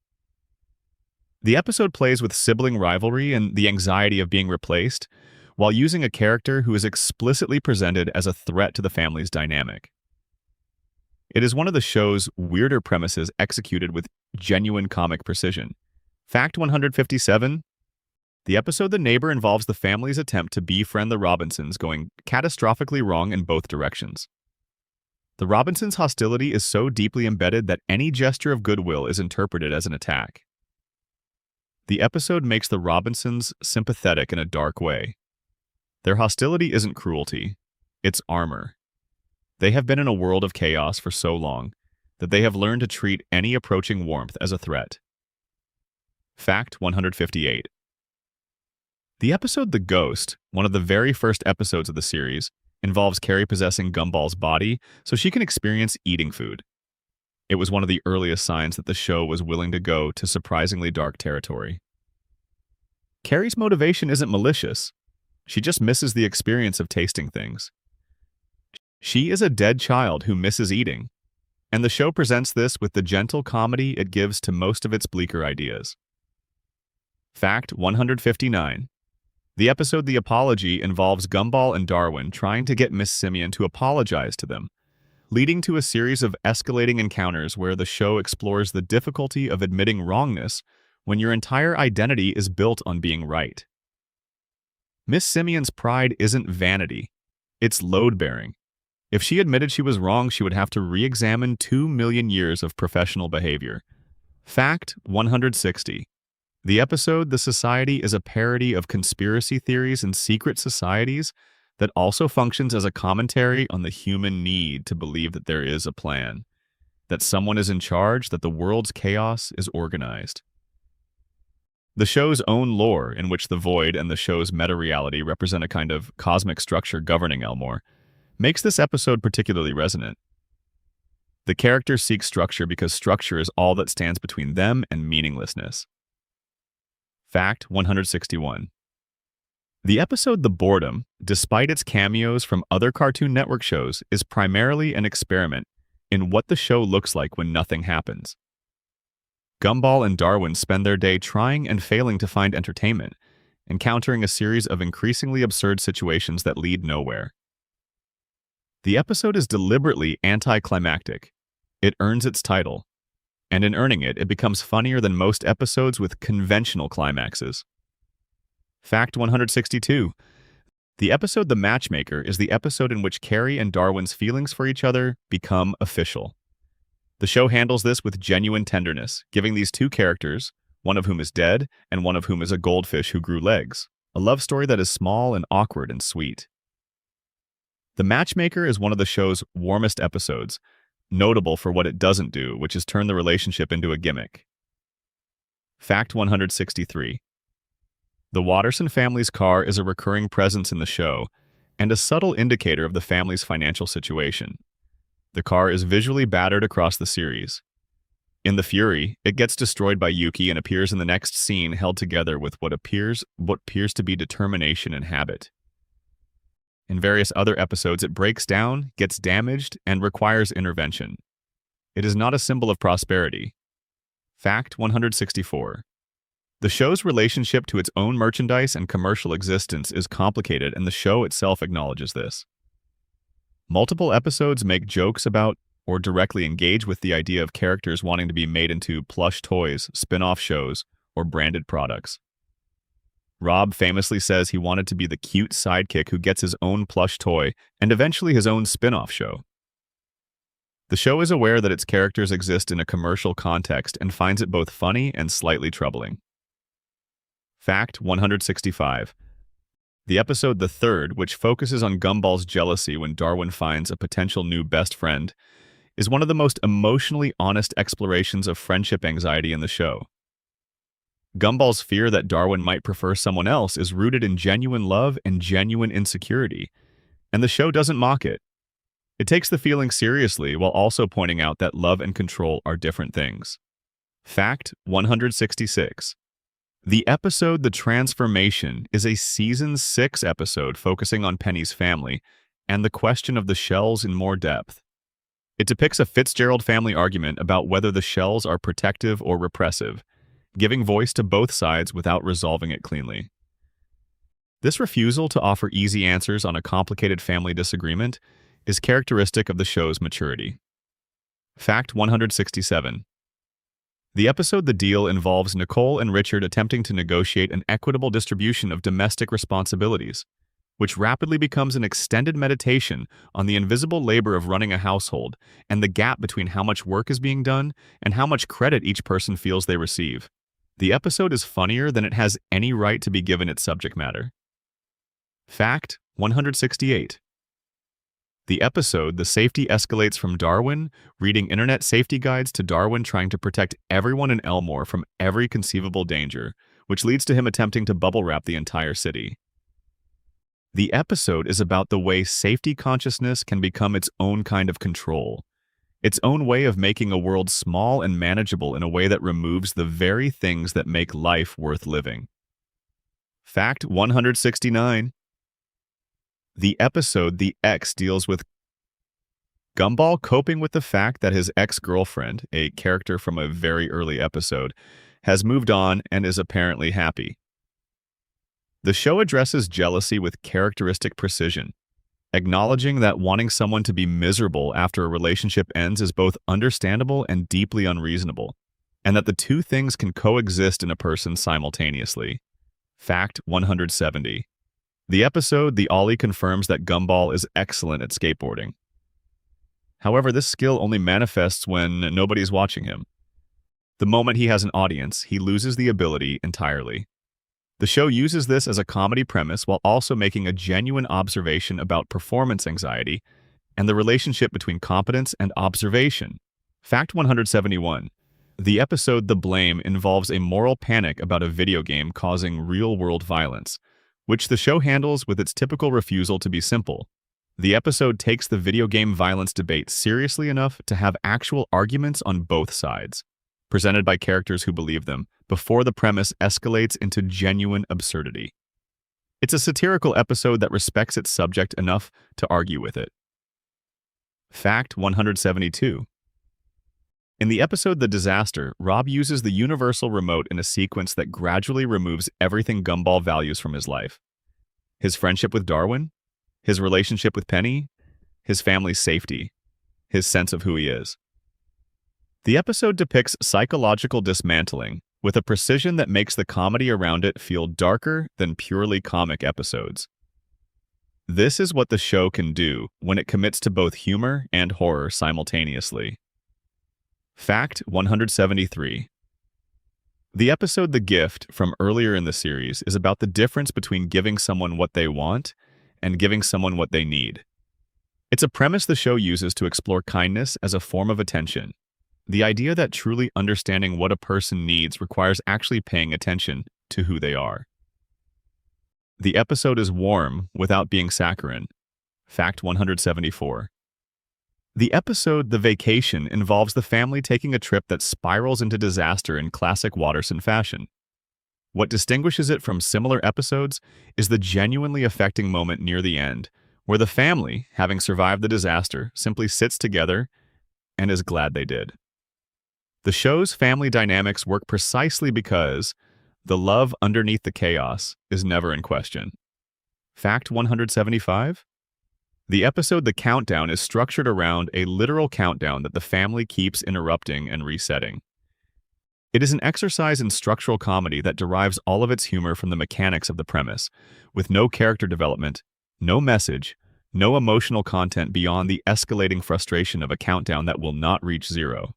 The episode plays with sibling rivalry and the anxiety of being replaced, while using a character who is explicitly presented as a threat to the family's dynamic. It is one of the show's weirder premises executed with genuine comic precision. Fact 157. The episode The Neighbor involves the family's attempt to befriend the Robinsons going catastrophically wrong in both directions. The Robinsons' hostility is so deeply embedded that any gesture of goodwill is interpreted as an attack. The episode makes the Robinsons sympathetic in a dark way. Their hostility isn't cruelty, it's armor. They have been in a world of chaos for so long that they have learned to treat any approaching warmth as a threat. Fact 158. The episode The Ghost, one of the very first episodes of the series, involves Carrie possessing Gumball's body so she can experience eating food. It was one of the earliest signs that the show was willing to go to surprisingly dark territory. Carrie's motivation isn't malicious. She just misses the experience of tasting things. She is a dead child who misses eating, and the show presents this with the gentle comedy it gives to most of its bleaker ideas. Fact 159. The episode The Apology involves Gumball and Darwin trying to get Miss Simian to apologize to them, leading to a series of escalating encounters where the show explores the difficulty of admitting wrongness when your entire identity is built on being right. Miss Simian's pride isn't vanity, it's load-bearing. If she admitted she was wrong, she would have to re-examine 2 million years of professional behavior. Fact 160. The episode The Society is a parody of conspiracy theories and secret societies that also functions as a commentary on the human need to believe that there is a plan, that someone is in charge, that the world's chaos is organized. The show's own lore, in which the Void and the show's meta-reality represent a kind of cosmic structure governing Elmore, makes this episode particularly resonant. The characters seek structure because structure is all that stands between them and meaninglessness. Fact 161. The episode The Boredom, despite its cameos from other Cartoon Network shows, is primarily an experiment in what the show looks like when nothing happens. Gumball and Darwin spend their day trying and failing to find entertainment, encountering a series of increasingly absurd situations that lead nowhere. The episode is deliberately anticlimactic. It earns its title, and in earning it, it becomes funnier than most episodes with conventional climaxes. Fact 162. The episode The Matchmaker is the episode in which Carrie and Darwin's feelings for each other become official. The show handles this with genuine tenderness, giving these two characters, one of whom is dead and one of whom is a goldfish who grew legs, a love story that is small and awkward and sweet. The Matchmaker is one of the show's warmest episodes, notable for what it doesn't do, which is turn the relationship into a gimmick. Fact 163. The Watterson family's car is a recurring presence in the show and a subtle indicator of the family's financial situation. The car is visually battered across the series. In the Fury, it gets destroyed by Yuki and appears in the next scene held together with what appears to be determination and habit. In various other episodes, it breaks down, gets damaged, and requires intervention. It is not a symbol of prosperity. Fact 164. The show's relationship to its own merchandise and commercial existence is complicated, and the show itself acknowledges this. Multiple episodes make jokes about or directly engage with the idea of characters wanting to be made into plush toys, spin-off shows, or branded products. Rob famously says he wanted to be the cute sidekick who gets his own plush toy and eventually his own spin-off show. The show is aware that its characters exist in a commercial context and finds it both funny and slightly troubling. Fact 165. The episode The Third, which focuses on Gumball's jealousy when Darwin finds a potential new best friend, is one of the most emotionally honest explorations of friendship anxiety in the show. Gumball's fear that Darwin might prefer someone else is rooted in genuine love and genuine insecurity, and the show doesn't mock it. It takes the feeling seriously while also pointing out that love and control are different things. Fact 166. The episode The Transformation is a Season 6 episode focusing on Penny's family and the question of the shells in more depth. It depicts a Fitzgerald family argument about whether the shells are protective or repressive, giving voice to both sides without resolving it cleanly. This refusal to offer easy answers on a complicated family disagreement is characteristic of the show's maturity. Fact 167. The episode The Deal involves Nicole and Richard attempting to negotiate an equitable distribution of domestic responsibilities, which rapidly becomes an extended meditation on the invisible labor of running a household and the gap between how much work is being done and how much credit each person feels they receive. The episode is funnier than it has any right to be given its subject matter. Fact 168. The episode The Safety escalates from Darwin, reading internet safety guides, to Darwin trying to protect everyone in Elmore from every conceivable danger, which leads to him attempting to bubble wrap the entire city. The episode is about the way safety consciousness can become its own kind of control, its own way of making a world small and manageable in a way that removes the very things that make life worth living. Fact 169. The episode The X deals with Gumball coping with the fact that his ex-girlfriend, a character from a very early episode, has moved on and is apparently happy. The show addresses jealousy with characteristic precision, acknowledging that wanting someone to be miserable after a relationship ends is both understandable and deeply unreasonable, and that the two things can coexist in a person simultaneously. Fact 170. The episode The Ollie confirms that Gumball is excellent at skateboarding. However, this skill only manifests when nobody's watching him. The moment he has an audience, he loses the ability entirely. The show uses this as a comedy premise while also making a genuine observation about performance anxiety and the relationship between competence and observation. Fact 171. The episode The Blame involves a moral panic about a video game causing real-world violence, which the show handles with its typical refusal to be simple. The episode takes the video game violence debate seriously enough to have actual arguments on both sides, presented by characters who believe them, before the premise escalates into genuine absurdity. It's a satirical episode that respects its subject enough to argue with it. Fact 172. In the episode The Disaster, Rob uses the universal remote in a sequence that gradually removes everything Gumball values from his life. His friendship with Darwin, his relationship with Penny, his family's safety, his sense of who he is. The episode depicts psychological dismantling with a precision that makes the comedy around it feel darker than purely comic episodes. This is what the show can do when it commits to both humor and horror simultaneously. Fact 173. The episode The Gift from earlier in the series is about the difference between giving someone what they want and giving someone what they need. It's a premise the show uses to explore kindness as a form of attention. The idea that truly understanding what a person needs requires actually paying attention to who they are. The episode is warm without being saccharine. Fact 174. The episode The Vacation involves the family taking a trip that spirals into disaster in classic Watterson fashion. What distinguishes it from similar episodes is the genuinely affecting moment near the end, where the family, having survived the disaster, simply sits together and is glad they did. The show's family dynamics work precisely because the love underneath the chaos is never in question. Fact 175. The episode The Countdown is structured around a literal countdown that the family keeps interrupting and resetting. It is an exercise in structural comedy that derives all of its humor from the mechanics of the premise, with no character development, no message, no emotional content beyond the escalating frustration of a countdown that will not reach zero.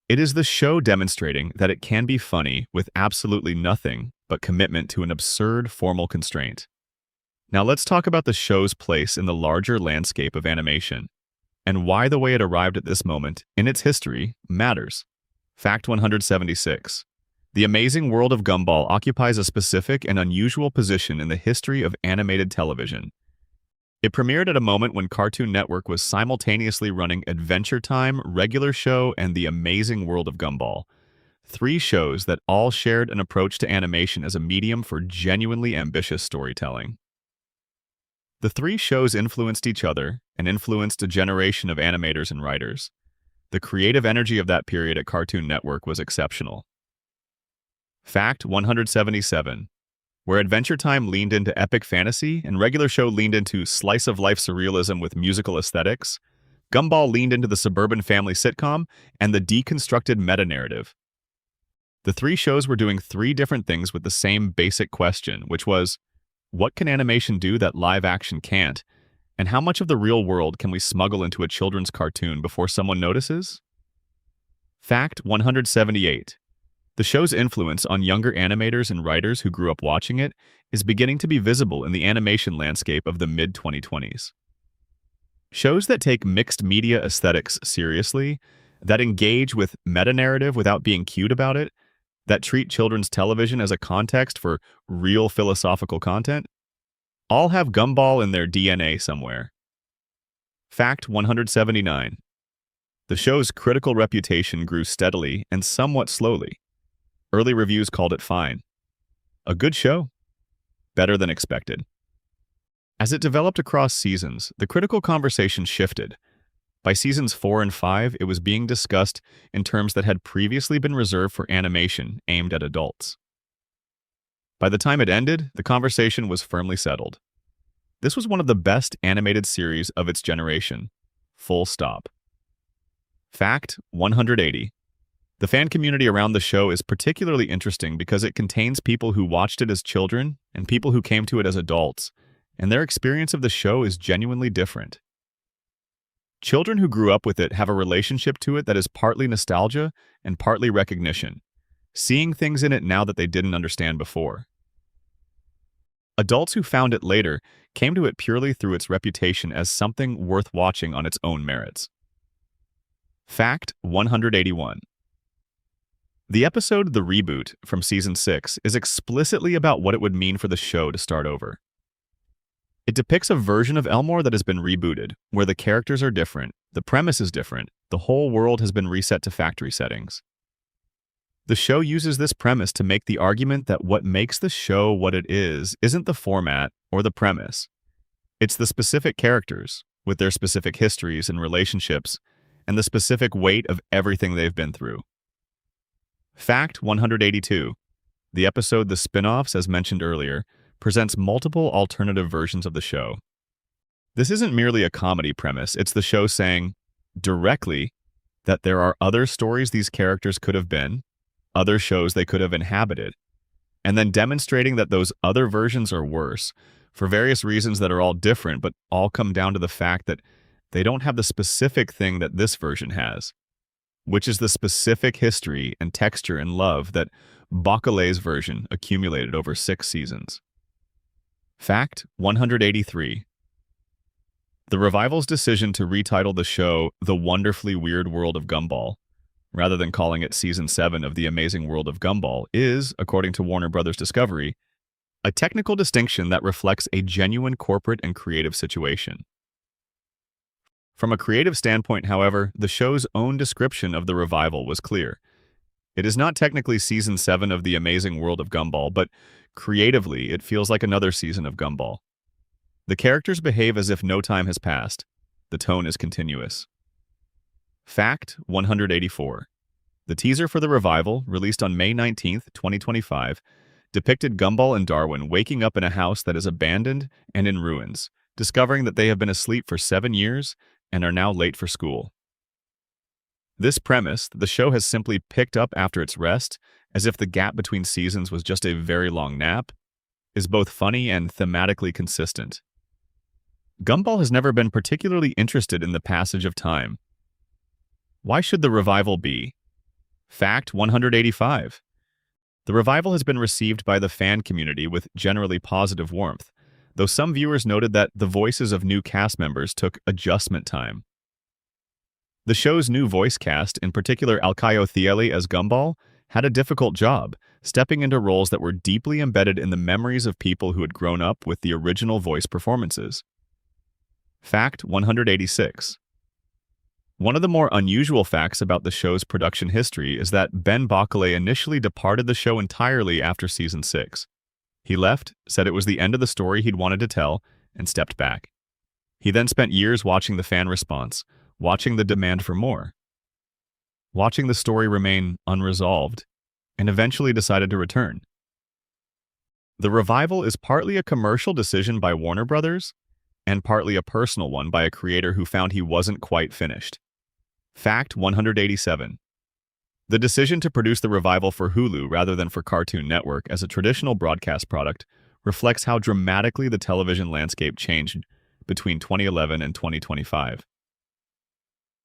It is the show demonstrating that it can be funny with absolutely nothing but commitment to an absurd formal constraint. Now let's talk about the show's place in the larger landscape of animation, and why the way it arrived at this moment in its history matters. Fact 176. The Amazing World of Gumball occupies a specific and unusual position in the history of animated television. It premiered at a moment when Cartoon Network was simultaneously running Adventure Time, Regular Show, and The Amazing World of Gumball, three shows that all shared an approach to animation as a medium for genuinely ambitious storytelling. The three shows influenced each other and influenced a generation of animators and writers. The creative energy of that period at Cartoon Network was exceptional. Fact 177. Where Adventure Time leaned into epic fantasy and Regular Show leaned into slice-of-life surrealism with musical aesthetics, Gumball leaned into the suburban family sitcom and the deconstructed meta-narrative. The three shows were doing three different things with the same basic question, which was, what can animation do that live action can't? And how much of the real world can we smuggle into a children's cartoon before someone notices? Fact 178. The show's influence on younger animators and writers who grew up watching it is beginning to be visible in the animation landscape of the mid-2020s. Shows that take mixed media aesthetics seriously, that engage with meta-narrative without being cute about it, that treat children's television as a context for real philosophical content, all have Gumball in their DNA somewhere. Fact 179. The show's critical reputation grew steadily and somewhat slowly. Early reviews called it fine. A good show? Better than expected. As it developed across seasons, the critical conversation shifted. By seasons 4 and 5, it was being discussed in terms that had previously been reserved for animation aimed at adults. By the time it ended, the conversation was firmly settled. This was one of the best animated series of its generation. Full stop. Fact 180. The fan community around the show is particularly interesting because it contains people who watched it as children and people who came to it as adults, and their experience of the show is genuinely different. Children who grew up with it have a relationship to it that is partly nostalgia and partly recognition, seeing things in it now that they didn't understand before. Adults who found it later came to it purely through its reputation as something worth watching on its own merits. Fact 181. The episode The Reboot from Season 6 is explicitly about what it would mean for the show to start over. It depicts a version of Elmore that has been rebooted, where the characters are different, the premise is different, the whole world has been reset to factory settings. The show uses this premise to make the argument that what makes the show what it is isn't the format or the premise. It's the specific characters, with their specific histories and relationships, and the specific weight of everything they've been through. Fact 182. The episode The Spin-Offs, as mentioned earlier, presents multiple alternative versions of the show. This isn't merely a comedy premise, it's the show saying, directly, that there are other stories these characters could have been, other shows they could have inhabited, and then demonstrating that those other versions are worse, for various reasons that are all different, but all come down to the fact that they don't have the specific thing that this version has, which is the specific history and texture and love that Bacala's version accumulated over 6 seasons. Fact 183. The revival's decision to retitle the show The Wonderfully Weird World of Gumball, rather than calling it Season 7 of The Amazing World of Gumball, is, according to Warner Bros. Discovery, a technical distinction that reflects a genuine corporate and creative situation. From a creative standpoint, however, the show's own description of the revival was clear. It is not technically Season 7 of The Amazing World of Gumball, but creatively, it feels like another season of Gumball. The characters behave as if no time has passed. The tone is continuous. Fact 184. The teaser for the revival, released on May 19, 2025, depicted Gumball and Darwin waking up in a house that is abandoned and in ruins, discovering that they have been asleep for 7 years and are now late for school. This premise, the show has simply picked up after its rest, as if the gap between seasons was just a very long nap, is both funny and thematically consistent. Gumball has never been particularly interested in the passage of time. Why should the revival be? Fact 185. The revival has been received by the fan community with generally positive warmth, though some viewers noted that the voices of new cast members took adjustment time. The show's new voice cast, in particular Alcaio Thiele as Gumball, had a difficult job, stepping into roles that were deeply embedded in the memories of people who had grown up with the original voice performances. Fact 186. One of the more unusual facts about the show's production history is that Ben Bockelay initially departed the show entirely after Season 6. He left, said it was the end of the story he'd wanted to tell, and stepped back. He then spent years watching the fan response, watching the demand for more, watching the story remain unresolved, and eventually decided to return. The revival is partly a commercial decision by Warner Brothers, and partly a personal one by a creator who found he wasn't quite finished. Fact 187. The decision to produce the revival for Hulu rather than for Cartoon Network as a traditional broadcast product reflects how dramatically the television landscape changed between 2011 and 2025.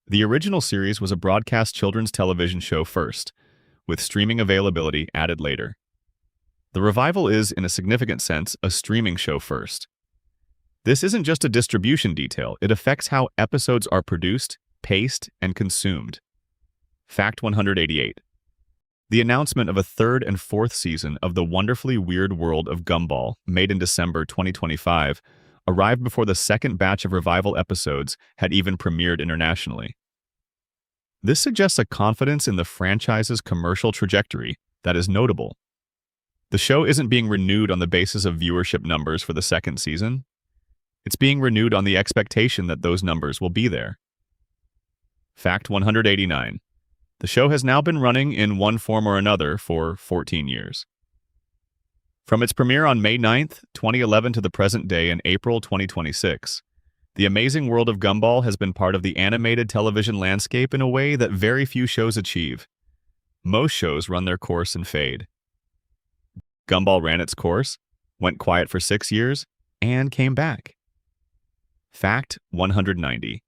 The original series was a broadcast children's television show first, with streaming availability added later. The revival is, in a significant sense, a streaming show first. This isn't just a distribution detail, it affects how episodes are produced, paced, and consumed. Fact 188. The announcement of a third and fourth season of The Wonderfully Weird World of Gumball, made in December 2025, arrived before the second batch of revival episodes had even premiered internationally. This suggests a confidence in the franchise's commercial trajectory that is notable. The show isn't being renewed on the basis of viewership numbers for the second season. It's being renewed on the expectation that those numbers will be there. Fact 189. The show has now been running in one form or another for 14 years. From its premiere on May 9, 2011 to the present day in April 2026, The Amazing World of Gumball has been part of the animated television landscape in a way that very few shows achieve. Most shows run their course and fade. Gumball ran its course, went quiet for 6 years, and came back. Fact 190.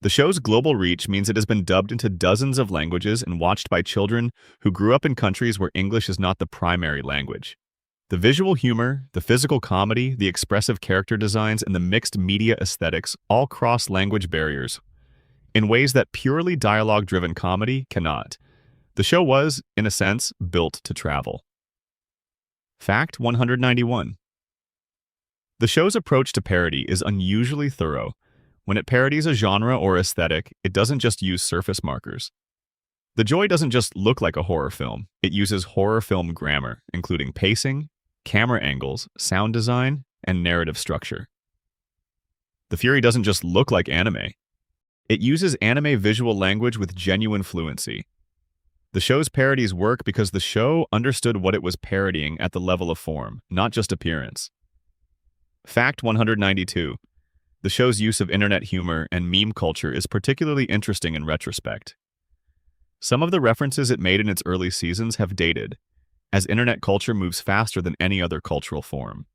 The show's global reach means it has been dubbed into dozens of languages and watched by children who grew up in countries where English is not the primary language. The visual humor, the physical comedy, the expressive character designs, and the mixed media aesthetics all cross language barriers in ways that purely dialogue-driven comedy cannot. The show was, in a sense, built to travel. Fact 191. The show's approach to parody is unusually thorough. When it parodies a genre or aesthetic, it doesn't just use surface markers. The Joy doesn't just look like a horror film, it uses horror film grammar, including pacing, camera angles, sound design, and narrative structure. The Fury doesn't just look like anime. It uses anime visual language with genuine fluency. The show's parodies work because the show understood what it was parodying at the level of form, not just appearance. Fact 192. The show's use of internet humor and meme culture is particularly interesting in retrospect. Some of the references it made in its early seasons have dated, as internet culture moves faster than any other cultural form.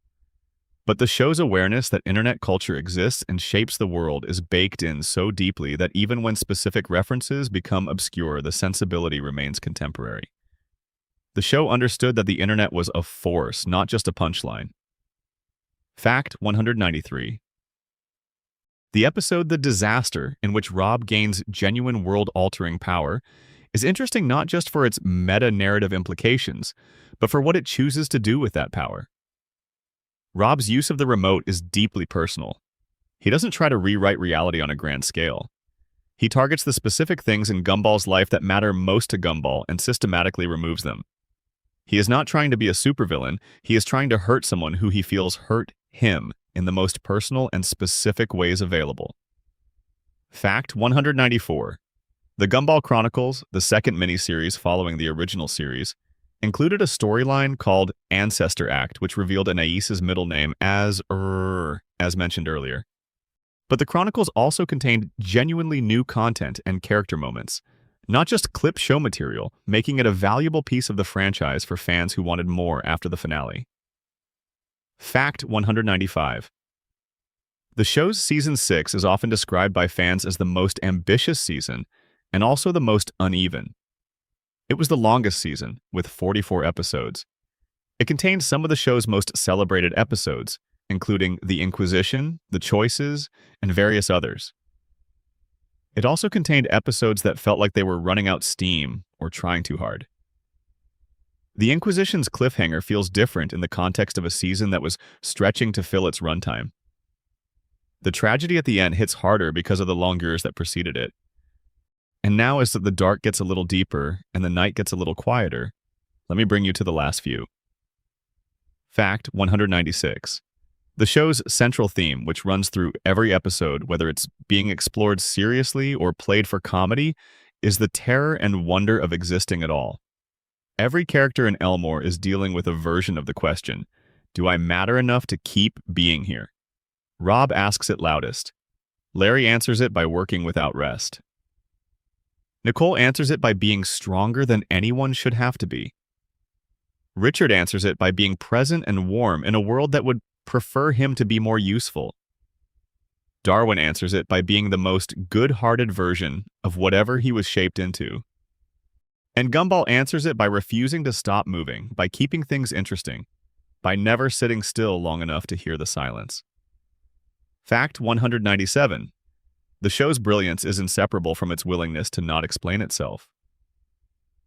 But the show's awareness that internet culture exists and shapes the world is baked in so deeply that even when specific references become obscure, the sensibility remains contemporary. The show understood that the internet was a force, not just a punchline. Fact 193. The episode The Disaster, in which Rob gains genuine world-altering power, is interesting not just for its meta-narrative implications, but for what it chooses to do with that power. Rob's use of the remote is deeply personal. He doesn't try to rewrite reality on a grand scale. He targets the specific things in Gumball's life that matter most to Gumball and systematically removes them. He is not trying to be a supervillain, he is trying to hurt someone who he feels hurt him in the most personal and specific ways available. Fact 194. The Gumball Chronicles, the second miniseries following the original series, included a storyline called Ancestor Act, which revealed Anais's middle name as mentioned earlier. But the Chronicles also contained genuinely new content and character moments, not just clip show material, making it a valuable piece of the franchise for fans who wanted more after the finale. Fact 195. The show's Season 6 is often described by fans as the most ambitious season and also the most uneven. It was the longest season, with 44 episodes. It contained some of the show's most celebrated episodes, including The Inquisition, The Choices, and various others. It also contained episodes that felt like they were running out steam or trying too hard. The Inquisition's cliffhanger feels different in the context of a season that was stretching to fill its runtime. The tragedy at the end hits harder because of the longueurs that preceded it. And now as the dark gets a little deeper and the night gets a little quieter, let me bring you to the last few. Fact 196. The show's central theme, which runs through every episode, whether it's being explored seriously or played for comedy, is the terror and wonder of existing at all. Every character in Elmore is dealing with a version of the question, do I matter enough to keep being here? Rob asks it loudest. Larry answers it by working without rest. Nicole answers it by being stronger than anyone should have to be. Richard answers it by being present and warm in a world that would prefer him to be more useful. Darwin answers it by being the most good-hearted version of whatever he was shaped into. And Gumball answers it by refusing to stop moving, by keeping things interesting, by never sitting still long enough to hear the silence. Fact 197. The show's brilliance is inseparable from its willingness to not explain itself.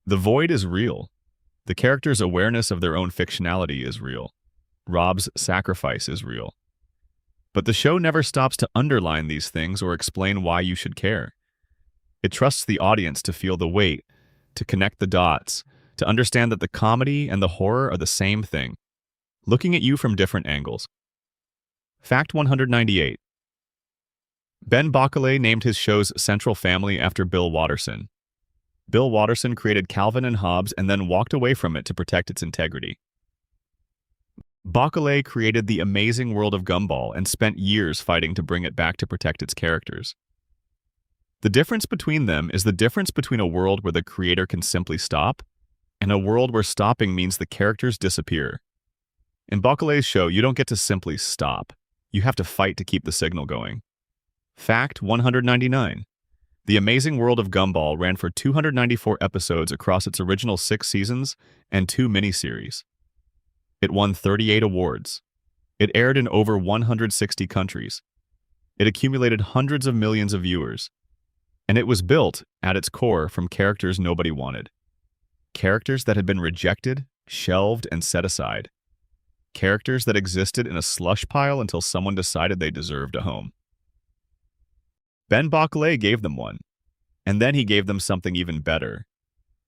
The void is real. The characters' awareness of their own fictionality is real. Rob's sacrifice is real. But the show never stops to underline these things or explain why you should care. It trusts the audience to feel the weight, to connect the dots, to understand that the comedy and the horror are the same thing, looking at you from different angles. Fact 198. Ben Bockelay named his show's central family after Bill Watterson. Bill Watterson created Calvin and Hobbes and then walked away from it to protect its integrity. Bockelay created the amazing world of Gumball and spent years fighting to bring it back to protect its characters. The difference between them is the difference between a world where the creator can simply stop and a world where stopping means the characters disappear. In Bockelay's show, you don't get to simply stop. You have to fight to keep the signal going. Fact 199. The Amazing World of Gumball ran for 294 episodes across its original 6 seasons and 2 miniseries. It won 38 awards. It aired in over 160 countries. It accumulated hundreds of millions of viewers. And it was built, at its core, from characters nobody wanted. Characters that had been rejected, shelved, and set aside. Characters that existed in a slush pile until someone decided they deserved a home. Ben Bockelay gave them one. And then he gave them something even better.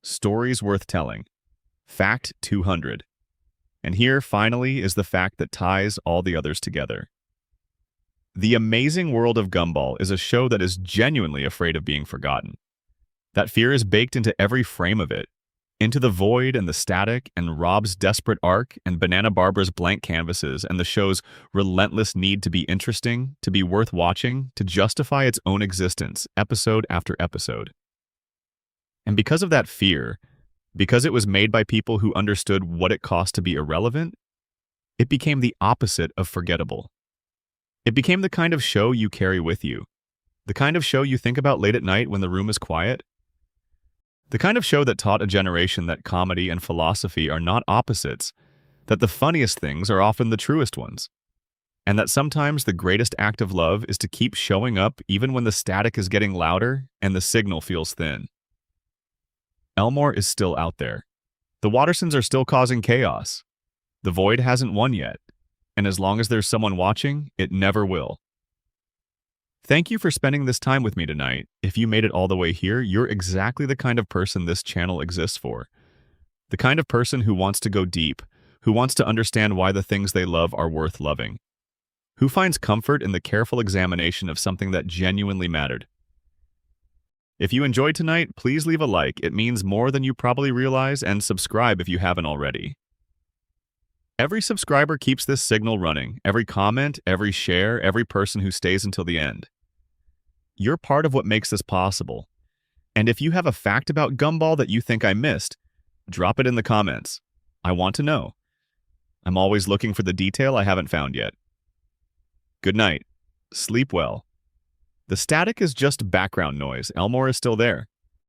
Stories worth telling. Fact 200. And here, finally, is the fact that ties all the others together. The Amazing World of Gumball is a show that is genuinely afraid of being forgotten. That fear is baked into every frame of it, into the void and the static and Rob's desperate arc and Banana Barbara's blank canvases and the show's relentless need to be interesting, to be worth watching, to justify its own existence, episode after episode. And because of that fear, because it was made by people who understood what it cost to be irrelevant, it became the opposite of forgettable. It became the kind of show you carry with you, the kind of show you think about late at night when the room is quiet, the kind of show that taught a generation that comedy and philosophy are not opposites, that the funniest things are often the truest ones, and that sometimes the greatest act of love is to keep showing up even when the static is getting louder and the signal feels thin. Elmore is still out there. The Wattersons are still causing chaos. The void hasn't won yet. and as long as there's someone watching, it never will. Thank you for spending this time with me tonight. If you made it all the way here, you're exactly the kind of person this channel exists for. The kind of person who wants to go deep, who wants to understand why the things they love are worth loving, who finds comfort in the careful examination of something that genuinely mattered. If you enjoyed tonight, please leave a like. It means more than you probably realize, and subscribe if you haven't already. Every subscriber keeps this signal running. Every comment, every share, every person who stays until the end. You're part of what makes this possible. And if you have a fact about Gumball that you think I missed, drop it in the comments. I want to know. I'm always looking for the detail I haven't found yet. Good night. Sleep well. The static is just background noise. Elmore is still there.